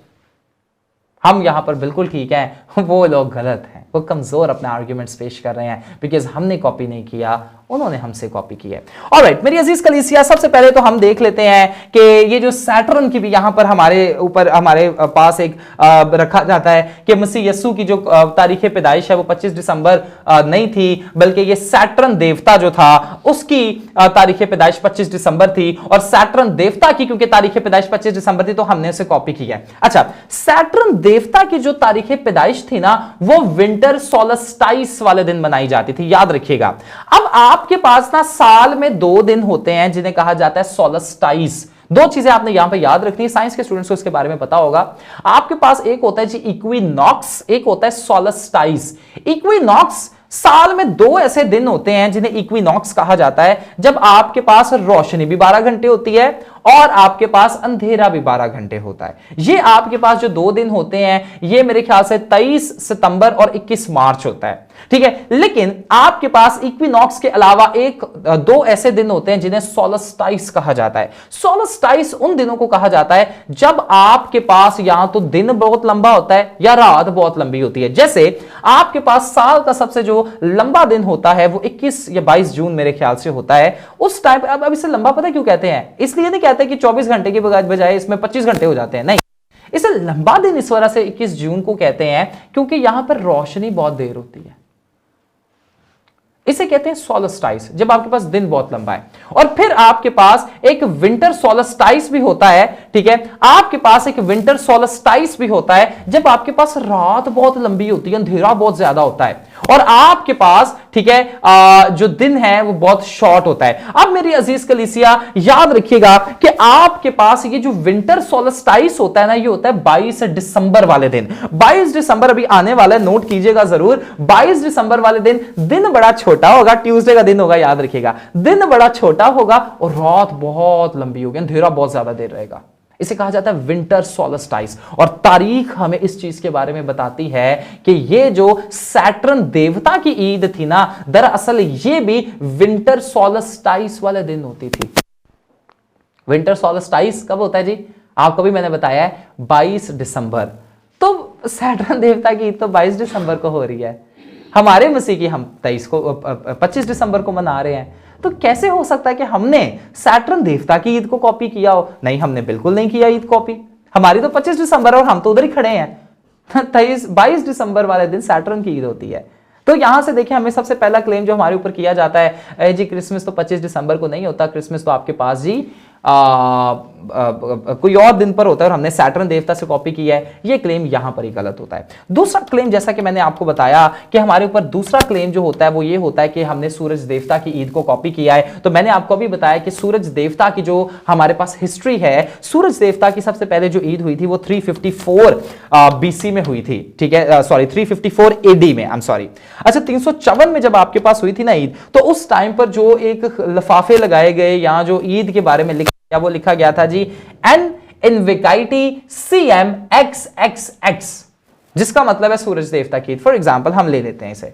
हम यहां पर बिल्कुल ठीक हैं, वो लोग गलत हैं, वो कमजोर अपने आर्ग्यूमेंट्स पेश कर रहे हैं, बिकॉज हमने कॉपी नहीं किया, उन्होंने हमसे कॉपी की है। ऑलराइट मेरी अजीज कलीसिया, सबसे पहले तो हम देख लेते हैं कि ये जो सैटर्न की भी यहां पर हमारे पास एक रखा जाता है कि मसीह यीशु की जो तारीख पैदाइश है वो 25 दिसंबर नहीं थी, बल्कि ये सैटर्न देवता जो था उसकी तारीख पैदाइश 25 दिसंबर थी, और सैटर्न देवता की क्योंकि तारीख पैदाइश 25 दिसंबर थी तो हमने उसे कॉपी किया है। अच्छा, सैटर्न देवता की जो तारीख पैदाइश थी ना वो विंटर सोलस्टाइस वाले दिन मनाई जाती थी, याद रखिएगा। अब आपके पास ना साल में 2 दिन होते हैं जिन्हें कहा जाता है सोलस्टाइस। 2 चीजें आपने यहां पे याद रखनी है, साइंस के स्टूडेंट्स को इसके बारे में पता होगा। आपके पास एक होता है जी इक्विनॉक्स, एक होता है सोलस्टाइस। इक्विनॉक्स साल में दो ऐसे दिन होते हैं जिन्हें इक्विनॉक्स कहा जाता है, जब आपके पास रोशनी भी 12 घंटे होती है और आपके पास अंधेरा भी 12 घंटे होता है। ये आपके पास जो दो दिन होते हैं ये मेरे ख्याल से 23 सितंबर और 21 मार्च होता है, ठीक है। लेकिन आपके पास इक्विनॉक्स के अलावा दो ऐसे दिन होते हैं जिन्हें सोलस्टाइस कहा जाता है। सोलस्टाइस उन दिनों को कहा जाता है जब आपके पास या तो दिन बहुत लंबा होता है या रात बहुत लंबी होती है। जैसे आपके पास साल का सबसे जो लंबा दिन होता है वो 21 या 22 जून मेरे ख्याल से होता है। उस टाइम अब इसे लंबा पता क्यों कहते हैं? इसलिए नहीं कहते कि 24 घंटे के बजाय इसमें 25 घंटे हो जाते हैं, नहीं, इसे लंबा दिन इस वजह से 21 जून को कहते हैं क्योंकि यहां पर रोशनी बहुत देर होती है। इसे कहते हैं सोलस्टाइस, जब आपके पास दिन बहुत लंबा है। और फिर आपके पास एक विंटर सोलस्टाइस भी होता है, ठीक है। आपके पास एक विंटर सोलस्टाइस भी होता है जब आपके पास रात बहुत लंबी होती है, अंधेरा बहुत ज्यादा होता है और आपके पास, ठीक है, जो दिन है वो बहुत शॉर्ट होता है। अब मेरी अजीज कलीसिया याद रखिएगा कि आपके पास ये जो विंटर सोलस्टाइस होता है ना, ये होता है 22 दिसंबर वाले दिन। 22 दिसंबर अभी आने वाला है, नोट कीजिएगा जरूर। 22 दिसंबर वाले दिन बड़ा छोटा होगा, ट्यूसडे का दिन होगा, याद रखिएगा। दिन बड़ा छोटा होगा और रात बहुत लंबी होगी, अंधेरा बहुत ज्यादा देर रहेगा। इसे कहा जाता है विंटर सोलस्टाइस। और तारीख हमें इस चीज के बारे में बताती है कि ये जो सैटर्न देवता की ईद थी ना, दरअसल ये भी विंटर सोलस्टाइस वाले दिन होती थी। विंटर सोलस्टाइस कब होता है जी? आपको भी मैंने बताया है 22 दिसंबर। तो सैटर्न देवता की ईद तो 22 दिसंबर को हो रही है, हमारे मसीह की हम 25 दिसंबर को मना रहे हैं। तो कैसे हो सकता है कि हमने सैटर्न देवता की ईद को कॉपी किया हो? नहीं, हमने बिल्कुल नहीं किया ईद कॉपी। हमारी तो 25 दिसंबर और हम तो उधर ही खड़े हैं। 22 दिसंबर वाले दिन सैटर्न की ईद होती है। तो यहां से देखिए, हमें सबसे पहला क्लेम जो हमारे ऊपर किया जाता है, जी क्रिसमस तो 25 दिसंबर को नहीं होता, क्रिसमस तो आपके पास जी कोई और दिन पर होता है और हमने सैटर्न देवता से कॉपी किया है। ये क्लेम यहां पर ही गलत होता है। दूसरा क्लेम, जैसा कि मैंने आपको बताया कि हमारे ऊपर दूसरा क्लेम जो होता है वो ये होता है कि हमने सूरज देवता की ईद को कॉपी किया है। तो मैंने आपको अभी बताया कि सूरज देवता की जो हमारे पास हिस्ट्री है, सूरज देवता की सबसे पहले जो ईद हुई थी वो 354 बीसी में हुई थी, ठीक है, सॉरी 354 एडी में, आई एम सॉरी। अच्छा, 354 में जब आपके पास हुई थी ना ईद, तो उस टाइम पर जो एक लिफाफे लगाए गए, यहां जो ईद के बारे में वो लिखा गया था जी, एन इनविकाइटी CM XXX, जिसका मतलब है सूरज देवता की ईद। फॉर एग्जाम्पल हम ले लेते हैं इसे।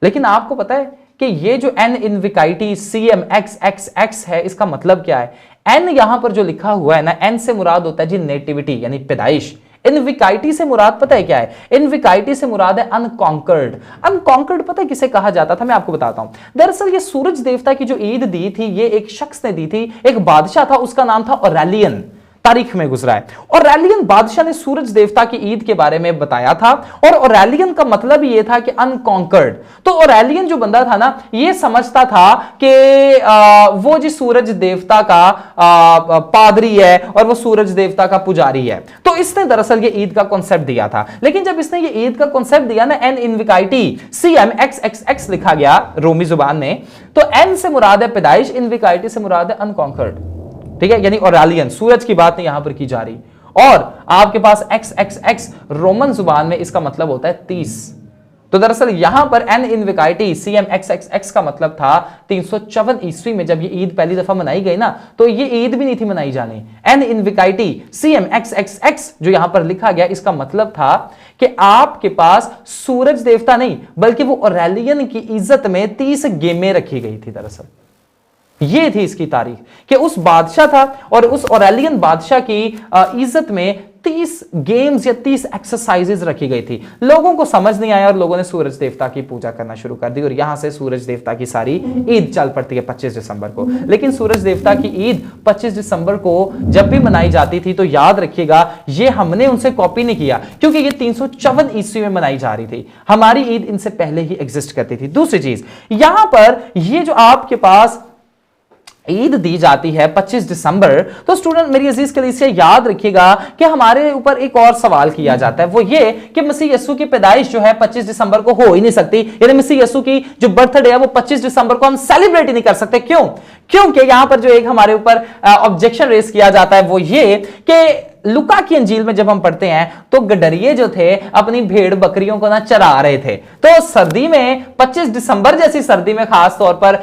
लेकिन आपको पता है कि ये जो एन इनविकाइटी CM XXX है, इसका मतलब क्या है? एन यहां पर जो लिखा हुआ है ना, एन से मुराद होता है जी नेटिविटी, यानी पैदाइश। इनविकाइटी से मुराद पता है क्या है? इनविकाइटी से मुराद है अनकॉन्कर्ड। अनकॉन्कर्ड पता है किसे कहा जाता था? मैं आपको बताता हूं। दरअसल ये सूरज देवता की जो ईद दी थी, ये एक शख्स ने दी थी, एक बादशाह था, उसका नाम था ऑरेलियन। तारीख में गुजरा है। ऑरेलियन बादशाह ने सूरज देवता की ईद के बारे में बताया था और ऑरेलियन का मतलब ये था कि अनकॉन्कर्ड। तो ऑरेलियन जो बंदा था ना, ये समझता था कि वो जी सूरज देवता का पादरी है और वो सूरज देवता का पुजारी है। तो इसने दरअसल ये ईद का कॉन्सेप्ट दिया था। लेकिन जब इसने ये ईद का कॉन्सेप्ट दिया ना, एन इनविकाइटी CM XXX लिखा गया रोमी जुबान में, तो एन से मुराद है पैदाइश, इनविकाइटी से मुराद है अनकॉन्कर्ड, ठीक है, यानी ऑरेलियन, सूरज की बात नहीं यहां पर की जा रही। और आपके पास XXX रोमन जुबान में इसका मतलब होता है 30। तो दरअसल यहां पर एन इनविकाइटी CM XXX का मतलब था 354 ईस्वी में जब ये ईद पहली दफा मनाई गई ना, तो ये ईद भी नहीं थी मनाई जानी। एन इनविकाइटी CM XXX जो यहां पर लिखा गया, इसका मतलब था कि आपके पास सूरज देवता नहीं बल्कि वो ऑरेलियन की इज्जत में 30 गेमें रखी गई थी। दरअसल ये थी इसकी तारीख कि उस बादशाह था और उस ऑरेलियन बादशाह की इज्जत में 30 गेम्स या 30 एक्सरसाइजेज रखी गई थी। लोगों को समझ नहीं आया और लोगों ने सूरज देवता की पूजा करना शुरू कर दी और यहां से सूरज देवता की सारी ईद चल पड़ती है 25 दिसंबर को। लेकिन सूरज देवता की ईद 25 दिसंबर को जब भी मनाई जाती थी, तो याद रखिएगा ये हमने उनसे कॉपी नहीं किया, क्योंकि ये 354 ईस्वी में मनाई जा रही थी। हमारी ईद इनसे पहले ही एग्जिस्ट करती थी। दूसरी चीज, यहां पर ये जो आपके पास ईद दी जाती है 25 दिसंबर, तो स्टूडेंट मेरी अजीज कलीसिया याद रखिएगा कि हमारे ऊपर एक और सवाल किया जाता है, वो ये कि मसीह यीशु की पैदाइश जो है 25 दिसंबर को हो ही नहीं सकती, यानी मसीह यीशु की जो बर्थडे है वो 25 दिसंबर को हम सेलिब्रेट ही नहीं कर सकते। क्यों? क्योंकि यहां पर जो एक हमारे ऊपर ऑब्जेक्शन रेस किया जाता है वो ये कि लुका की अंजील में जब हम पढ़ते हैं तो गडरिये जो थे अपनी भेड़ बकरियों को ना चरा रहे थे। तो सर्दी में 25 दिसंबर जैसी सर्दी में खास तौर पर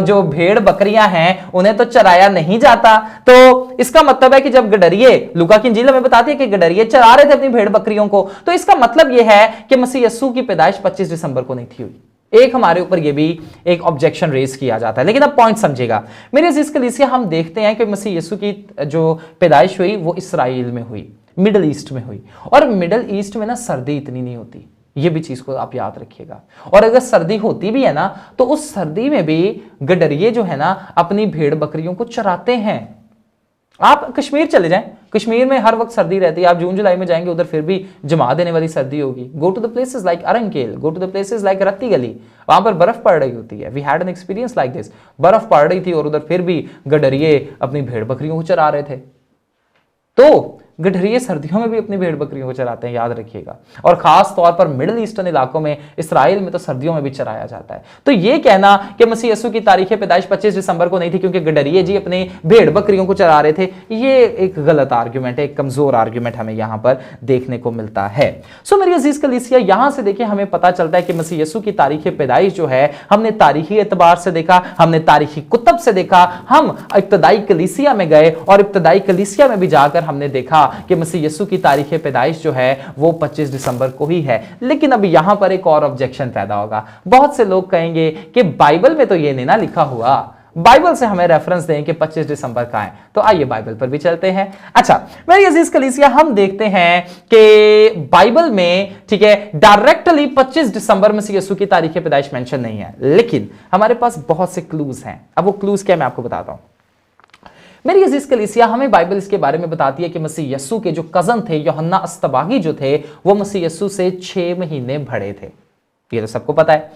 जो भेड़ बकरियां हैं उन्हें तो चराया नहीं जाता। तो इसका मतलब है कि जब गडरिये, लुका की अंजील हमें बताती है कि गडरिये चरा रहे थे अपनी भेड़ बकरियों को, तो इसका मतलब यह है कि मसीह यीशु की पैदाइश 25 दिसंबर को नहीं थी हुई। एक हमारे ऊपर ये भी एक ऑब्जेक्शन रेज किया जाता है। लेकिन अब पॉइंट समझेगा मेरे अजीज कलीसिया, हम देखते हैं कि मसीह यीशु की जो पैदाइश हुई वो इसराइल में हुई, मिडिल ईस्ट में हुई। और मिडिल ईस्ट में ना सर्दी इतनी नहीं होती, ये भी चीज को आप याद रखिएगा। और अगर सर्दी होती भी है ना तो उस सर्दी में भी गडरिये जो है ना अपनी भेड़ बकरियों को चराते हैं। आप कश्मीर चले जाएं, कश्मीर में हर वक्त सर्दी रहती है। आप जून जुलाई में जाएंगे उधर फिर भी जमा देने वाली सर्दी होगी। Go to the places like Arangkel, go to the places like Ratti Gali, वहां पर बर्फ पड़ रही होती है। We had an experience like this, बर्फ पड़ रही थी और उधर फिर भी गडरिये अपनी भेड़ बकरियों को चरा रहे थे। तो गडरिये सर्दियों में भी अपनी भेड़ बकरियों को चराते हैं, याद रखिएगा। और खास तौर पर मिडिल ईस्टर्न इलाकों में, इसराइल में तो सर्दियों में भी चराया जाता है। तो ये कहना कि मसीह यीशु की तारीख पैदाइश 25 दिसंबर को नहीं थी क्योंकि गडरिये जी अपने भेड़ बकरियों को चरा रहे थे, ये एक गलत आर्ग्यूमेंट है, एक कमजोर आर्ग्यूमेंट हमें यहां पर देखने को मिलता है। सो मेरी अजीज कलीसिया, यहां से देखिए हमें पता चलता है कि मसीह यीशु की तारीख पैदाइश जो है हमने तारीखी एतबार से देखा, हमने तारीखी कुतब से देखा, हम इब्तदाई कलीसिया में गए और इब्तदाई कलीसिया में भी जाकर हमने देखा कि मसीह यीशु की तारीख पैदाइश जो है वो 25 दिसंबर को ही है। लेकिन अब यहां पर एक और ऑब्जेक्शन पैदा होगा। बहुत से लोग कहेंगे कि बाइबल में तो ये नहीं ना लिखा हुआ, बाइबल से हमें रेफरेंस दें कि 25 दिसंबर का है। तो आइए बाइबल पर भी चलते हैं। अच्छा मेरी अजीज कलीसिया, हम देखते हैं कि बाइबल में, ठीक है, डायरेक्टली 25 दिसंबर मसीह यीशु की तारीख पैदाइश मेंशन नहीं है, लेकिन हमारे पास बहुत से क्लूज हैं। अब वो क्लूज क्या मैं आपको बताता हूं। मेरी अजीज कलीसिया, हमें बाइबल इसके बारे में बताती है कि मसीह यीशु के जो कजन थे यूहन्ना अस्तबागी जो थे वो मसीह यीशु से 6 महीने बड़े थे। ये तो सबको पता है।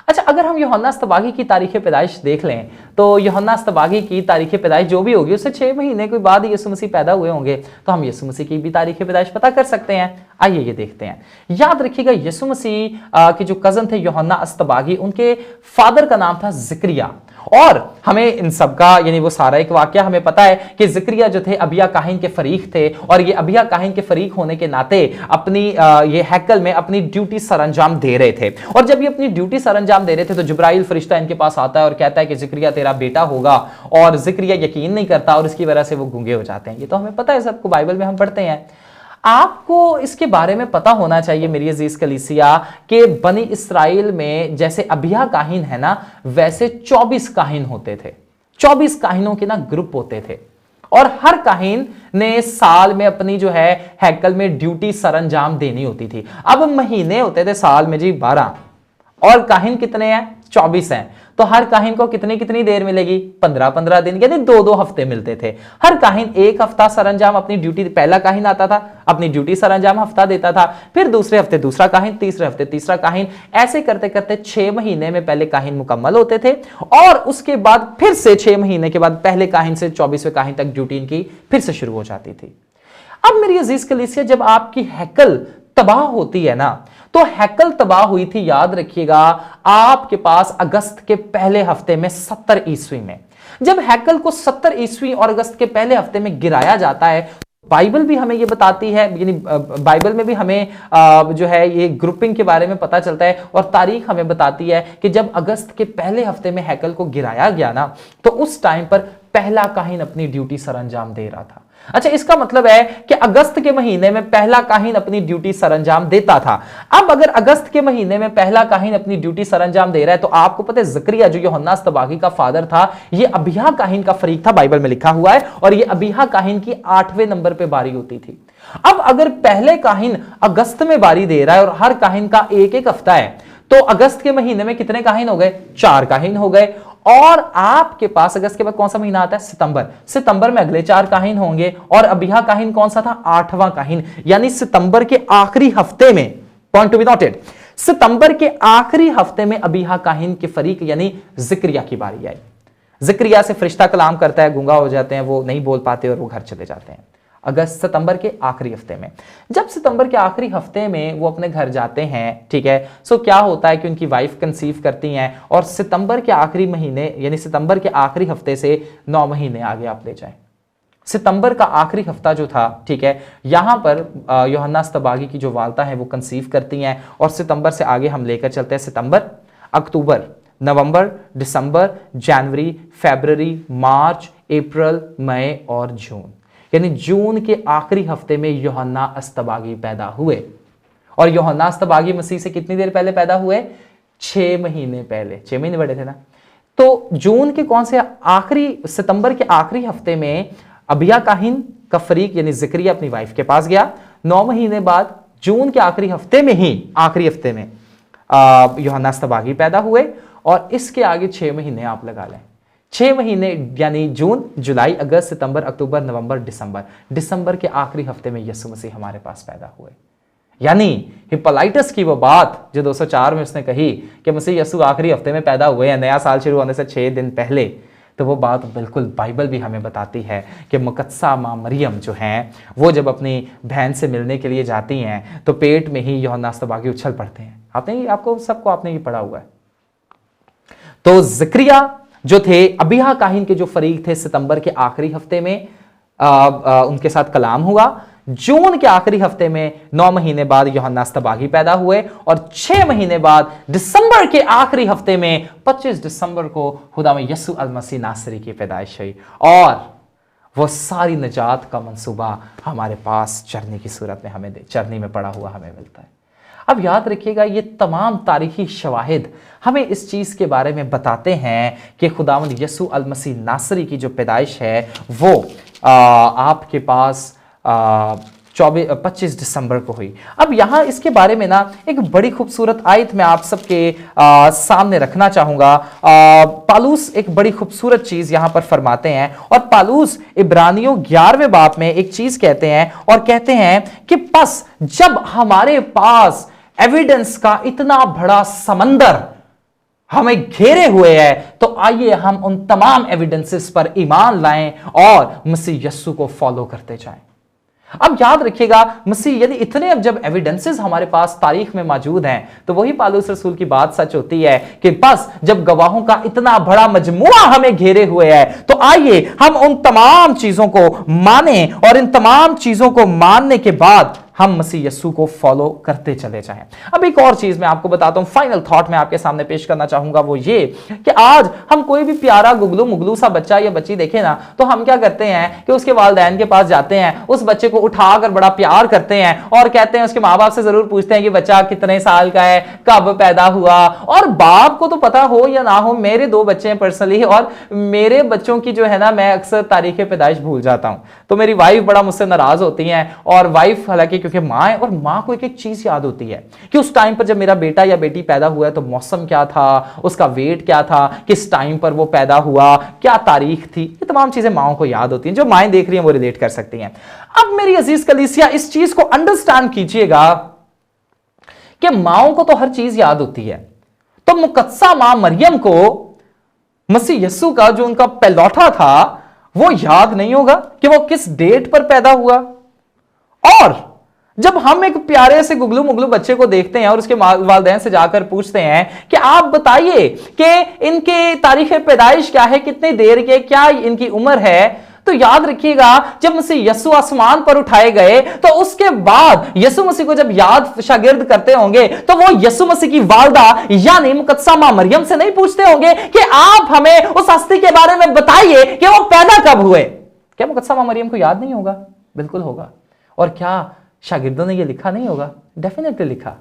अच्छा, अगर हम यूहन्ना अस्तबागी की तारीख पैदाइश देख लें तो यूहन्ना अस्तबागी की तारीख पैदाइश जो भी होगी उससे 6 महीने के बाद यीशु मसीह पैदा हुए होंगे, तो हम यीशु मसीह की भी तारीख पैदाइश पता कर सकते हैं। आइए ये देखते हैं। याद रखिएगा, यीशु मसीह के जो कजन थे यूहन्ना अस्तबागी, उनके फादर का नाम था जिक्रिया। और हमें इन सब का यानी वो सारा एक वाकया हमें पता है कि जिक्रिया जो थे अबिया काहिन के फरीक थे और ये अबिया काहिन के फरीक होने के नाते अपनी ये हैकल में अपनी ड्यूटी सरंजाम दे रहे थे। और जब ये अपनी ड्यूटी सरंजाम दे रहे थे तो जिब्राइल फरिश्ता इनके पास आता है और कहता है कि जिक्रिया तेरा बेटा होगा, और जिक्रिया यकीन नहीं करता और इसकी वजह से वो गूंगे हो जाते हैं। ये तो हमें पता है, सबको बाइबल में हम पढ़ते हैं। आपको इसके बारे में पता होना चाहिए मेरी अजीज कलीसिया कि बनी इस्राइल में जैसे अबिया काहिन है ना, वैसे 24 काहिन होते थे। 24 काहिनों के ना ग्रुप होते थे और हर काहिन ने साल में अपनी जो है हैकल में ड्यूटी सरंजाम देनी होती थी। अब महीने होते थे साल में जी 12 और काहिन कितने हैं? 24 हैं। तो हर काहिन को कितनी कितनी देर मिलेगी? 15-15 दिन, यानी 2-2 हफ्ते मिलते थे। हर काहिन एक हफ्ता सरंजाम अपनी ड्यूटी, पहला काहिन आता था अपनी ड्यूटी सरंजाम हफ्ता देता था, फिर दूसरे हफ्ते दूसरा काहिन, तीसरे हफ्ते तीसरा काहिन, ऐसे करते करते 6 महीने में पहले काहिन मुकम्मल होते थे और उसके बाद फिर से 6 महीने के बाद पहले काहिन से 24वें काहिन तक ड्यूटी इनकी फिर से शुरू हो जाती थी। अब मेरी अजीज कलीसिया, जब आपकी हैकल तबाह होती है ना, तो हैकल तबाह हुई थी, याद रखिएगा, आपके पास अगस्त के पहले हफ्ते में 70 ईस्वी में। जब हैकल को 70 ईस्वी और अगस्त के पहले हफ्ते में गिराया जाता है, बाइबल भी हमें ये बताती है, यानी बाइबल में भी हमें जो है ये ग्रुपिंग के बारे में पता चलता है और तारीख हमें बताती है कि जब अगस्त के पहले हफ्ते में हैकल को गिराया गया ना, तो उस टाइम पर पहला काहिन अपनी ड्यूटी सरंजाम दे रहा था। अच्छा, इसका मतलब है कि अगस्त के महीने में पहला काहिन अपनी ड्यूटी सरंजाम देता था। अब अगर अगस्त के महीने में पहला काहिन अपनी ड्यूटी सरंजाम दे रहा है, तो आपको पता है जिक्रिया जो यूहन्ना अस्तबागी का फादर था, ये अबिया काहिन का फरीक था, बाइबल में लिखा हुआ है, और ये अबिया काहिन की 8वें नंबर पे बारी होती थी। अब अगर पहले काहिन अगस्त में बारी दे रहा है और हर काहिन का एक एक हफ्ता है, तो अगस्त के महीने में कितने काहिन हो गए? 4 काहिन हो गए। और आपके पास अगस्त के बाद कौन सा महीना आता है? सितंबर। सितंबर में अगले 4 काहिन होंगे और अबिया काहिन कौन सा था? 8वां काहिन। यानी सितंबर के आखिरी हफ्ते में, पॉइंट टू बी नोटेड, सितंबर के आखिरी हफ्ते में अबिया काहिन के फरीक यानी जिक्रिया की बारी आई। जिक्रिया से फरिश्ता कलाम करता है, गूंगा हो जाते हैं, वो नहीं बोल पाते और वो घर चले जाते हैं। अगस्त सितंबर के आखिरी हफ्ते में। जब सितंबर के आखिरी हफ्ते में वो अपने घर जाते हैं, ठीक है, सो क्या होता है कि उनकी वाइफ कंसीव करती हैं और सितंबर के आखिरी महीने यानी सितंबर के आखिरी हफ्ते से 9 महीने आगे आप ले जाएं। सितंबर का आखिरी हफ्ता जो था, ठीक है, यहां पर यूहन्ना अस्तबागी की जो वालदा है वो कंसीव करती हैं और सितंबर से आगे हम लेकर चलते हैं सितंबर, अक्टूबर, नवंबर, दिसंबर, जनवरी, फरवरी, मार्च, अप्रैल, मई और जून, यानी जून के आखिरी हफ्ते में यूहन्ना अस्तबागी पैदा हुए। और यूहन्ना अस्तबागी मसीह से कितनी देर पहले पैदा हुए? 6 महीने पहले। 6 महीने बड़े थे ना। तो जून के कौन से आखिरी, सितंबर के आखिरी हफ्ते में अबिया काहिन का फरीक यानी ज़करिया अपनी वाइफ के पास गया। 9 महीने बाद जून के आखिरी हफ्ते में ही, आखिरी हफ्ते में यूहन्ना अस्तबागी पैदा हुए और इसके आगे 6 महीने आप लगा लें। 6 महीने यानी जून, जुलाई, अगस्त, सितंबर, अक्टूबर, नवंबर, दिसंबर। दिसंबर के आखिरी हफ्ते में यीशु मसीह हमारे पास पैदा हुए। यानी हिप्पोलाइटस की वो बात जो 204 में उसने कही कि मसीह यीशु आखिरी हफ्ते में पैदा हुए हैं, नया साल शुरू होने से 6 दिन पहले, तो वो बात बिल्कुल बाइबल भी हमें बताती है कि मुकद्दसा मां मरियम जो हैं वो जब अपनी बहन से मिलने के लिए जाती हैं तो पेट में ही यूहन्ना अस्तबागी उछल पड़ते हैं। आपने ये पढ़ा हुआ है। तो ज़करिया जो थे, अबिया काहिन के जो फरीक थे, सितंबर के आखिरी हफ्ते में उनके साथ कलाम हुआ। जून के आखिरी हफ्ते में 9 महीने बाद यूहन्ना अस्तबागी पैदा हुए और 6 महीने बाद दिसंबर के आखिरी हफ्ते में 25 दिसंबर को खुदा में यीशु अल मसीह नासरी की पैदाइश हुई और वो सारी निजात का मंसूबा हमारे पास चरनी की सूरत में हमें चरनी में पड़ा हुआ हमें मिलता है। अब याद रखिएगा, ये तमाम तारीखी शवाहिद हमें इस चीज़ के बारे में बताते हैं कि खुदावंद यीशु अल मसीह नासरी की जो पैदाइश है वो आपके पास 25 दिसंबर को हुई। अब यहाँ इसके बारे में ना एक बड़ी खूबसूरत आयत मैं आप सबके सामने रखना चाहूँगा। पालूस एक बड़ी खूबसूरत चीज़ यहाँ पर फरमाते हैं और पालूस इब्रानियों 11वें बाब में एक चीज़ कहते हैं और कहते हैं कि बस जब हमारे पास एविडेंस का इतना बड़ा समंदर हमें घेरे हुए है तो आइए हम उन तमाम एविडेंसेस पर ईमान लाएं और मसीह यीशु को फॉलो करते जाएं। अब याद रखिएगा, मसीह यदि इतने अब जब एविडेंसेस हमारे पास तारीख में मौजूद हैं तो वही पालूस रसूल की बात सच होती है कि बस जब गवाहों का इतना बड़ा मजमुआ हमें घेरे हुए है तो आइए हम उन तमाम चीजों को माने और इन तमाम चीजों को मानने के बाद हम मसीह यीशु को फॉलो करते चले जाएं। अब एक और चीज मैं आपको बताता हूं, फाइनल थॉट मैं आपके सामने पेश करना चाहूंगा, वो ये कि आज हम कोई भी प्यारा गुगलू मुगलू सा बच्चा या बच्ची देखे ना तो हम क्या करते हैं कि उसके वालिदैन के पास जाते हैं, उस बच्चे को उठाकर बड़ा प्यार करते हैं और कहते हैं, उसके माँ बाप से जरूर पूछते हैं कि बच्चा कितने साल का है, कब पैदा हुआ। और बाप को तो पता हो या ना हो, मेरे 2 बच्चे हैं पर्सनली और मेरे बच्चों की जो है ना मैं अक्सर तारीख पैदाइश भूल जाता हूं, तो मेरी वाइफ बड़ा मुझसे नाराज होती हैं और वाइफ हालांकि क्योंकि माँ है और माँ को एक एक चीज याद होती है कि उस टाइम पर जब मेरा बेटा या बेटी पैदा हुआ है तो मौसम क्या था, उसका वेट क्या था, किस टाइम पर वो पैदा हुआ, क्या तारीख थी, ये तमाम चीजें माओं को याद होती हैं। जो माएं देख रही हैं वो रिलेट कर सकती हैं। अब मेरी अजीज कलीसिया इस चीज को अंडरस्टैंड कीजिएगा कि माओं को तो हर चीज याद होती है, तो मुकद्दसा मां मरियम को मसीह यीशु का जो उनका पैलौठा था वो याद नहीं होगा कि वो किस डेट पर पैदा हुआ। और जब हम एक प्यारे से गुगलू मुगलू बच्चे को देखते हैं और उसके वालिदैन से जाकर पूछते हैं कि आप बताइए कि इनके तारीख पैदाइश क्या है, कितनी देर के, क्या इनकी उम्र है, तो याद रखिएगा जब मसीह यीशु आसमान पर उठाए गए तो उसके बाद यीशु मसीह को जब याद शागिर्द करते होंगे तो वो यीशु मसीह की वालदा यानी मुकद्दसा मां मरियम से नहीं पूछते होंगे कि आप हमें उस हस्ती के बारे में बताइए कि वो पैदा कब हुए। क्या मुकद्दसा मां मरियम को याद नहीं होगा? बिल्कुल होगा। और क्या शागिर्दों ने ये लिखा नहीं होगा? डेफिनेटली लिखा।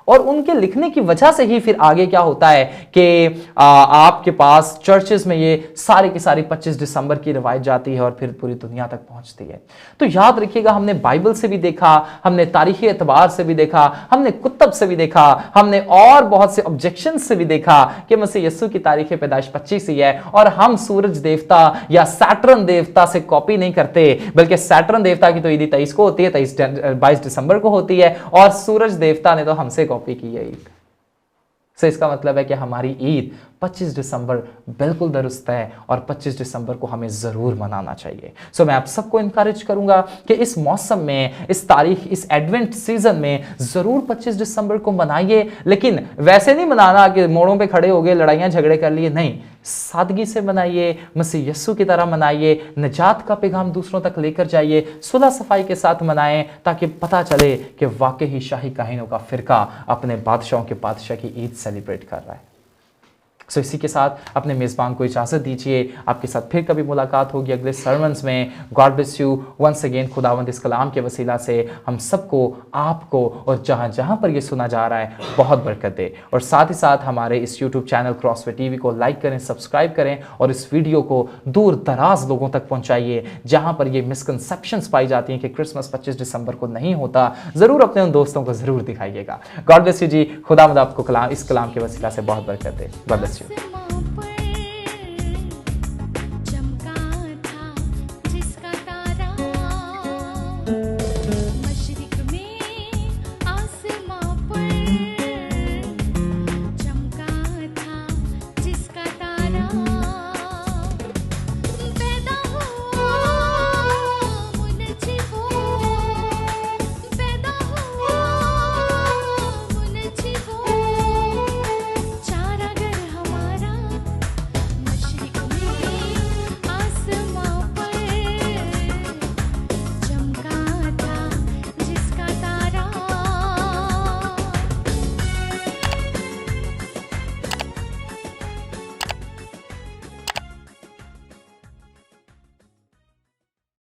और उनके लिखने की वजह से ही फिर आगे क्या होता है कि आपके पास चर्चेस में ये सारे की सारी 25 दिसंबर की रवायत जाती है और फिर पूरी दुनिया तक पहुंचती है। तो याद रखिएगा, हमने बाइबल से भी देखा, हमने तारीखी एतबार से भी देखा, हमने कुतब से भी देखा, हमने और बहुत से ऑब्जेक्शन से भी देखा कि मसीह यीशु की तारीख पैदाइश 25 ही है। और हम सूरज देवता या सैटर्न देवता से कॉपी नहीं करते, बल्कि सैटर्न देवता की तो ईद 23 को होती है, 22 दिसंबर को होती है, और सूरज देवता ने तो हमसे कॉपी की है। सो इसका मतलब है कि हमारी ईद 25 दिसंबर बिल्कुल दुरुस्त है और 25 दिसंबर को हमें ज़रूर मनाना चाहिए। सो मैं आप सबको इनकरेज करूंगा कि इस मौसम में, इस तारीख, इस एडवेंट सीजन में ज़रूर 25 दिसंबर को मनाइए, लेकिन वैसे नहीं मनाना कि मोड़ों पे खड़े हो गए, लड़ाइयाँ झगड़े कर लिए, नहीं, सादगी से मनाइए, मसीह यस्सु की तरह मनाइए, निजात का पैगाम दूसरों तक लेकर जाइए, सुलह सफाई के साथ मनाएं, ताकि पता चले कि वाकई ही शाही काहिनों का फिरका अपने बादशाहों के बादशाह की ईद सेलिब्रेट कर रहा है। सो इसी के साथ अपने मेज़बान को इजाज़त दीजिए। आपके साथ फिर कभी मुलाकात होगी अगले सर्मन्स में। God bless you once again. खुदावंद इस कलाम के वसीला से हम सबको, आपको और जहाँ जहाँ पर ये सुना जा रहा है बहुत बरकत दे। और साथ ही साथ हमारे इस यूट्यूब चैनल क्रॉसवे टीवी को लाइक करें, सब्सक्राइब करें और इस वीडियो को दूर दराज लोगों तक पहुँचाइए जहाँ पर ये मिसकंसेप्शंस पाई जाती हैं कि क्रिसमस 25 दिसंबर को नहीं होता। ज़रूर अपने उन दोस्तों को ज़रूर दिखाइएगा। गॉड ब्लेस यू जी। खुदावंद आपको इस कलाम के वसीला से बहुत बरकत दे। God bless you.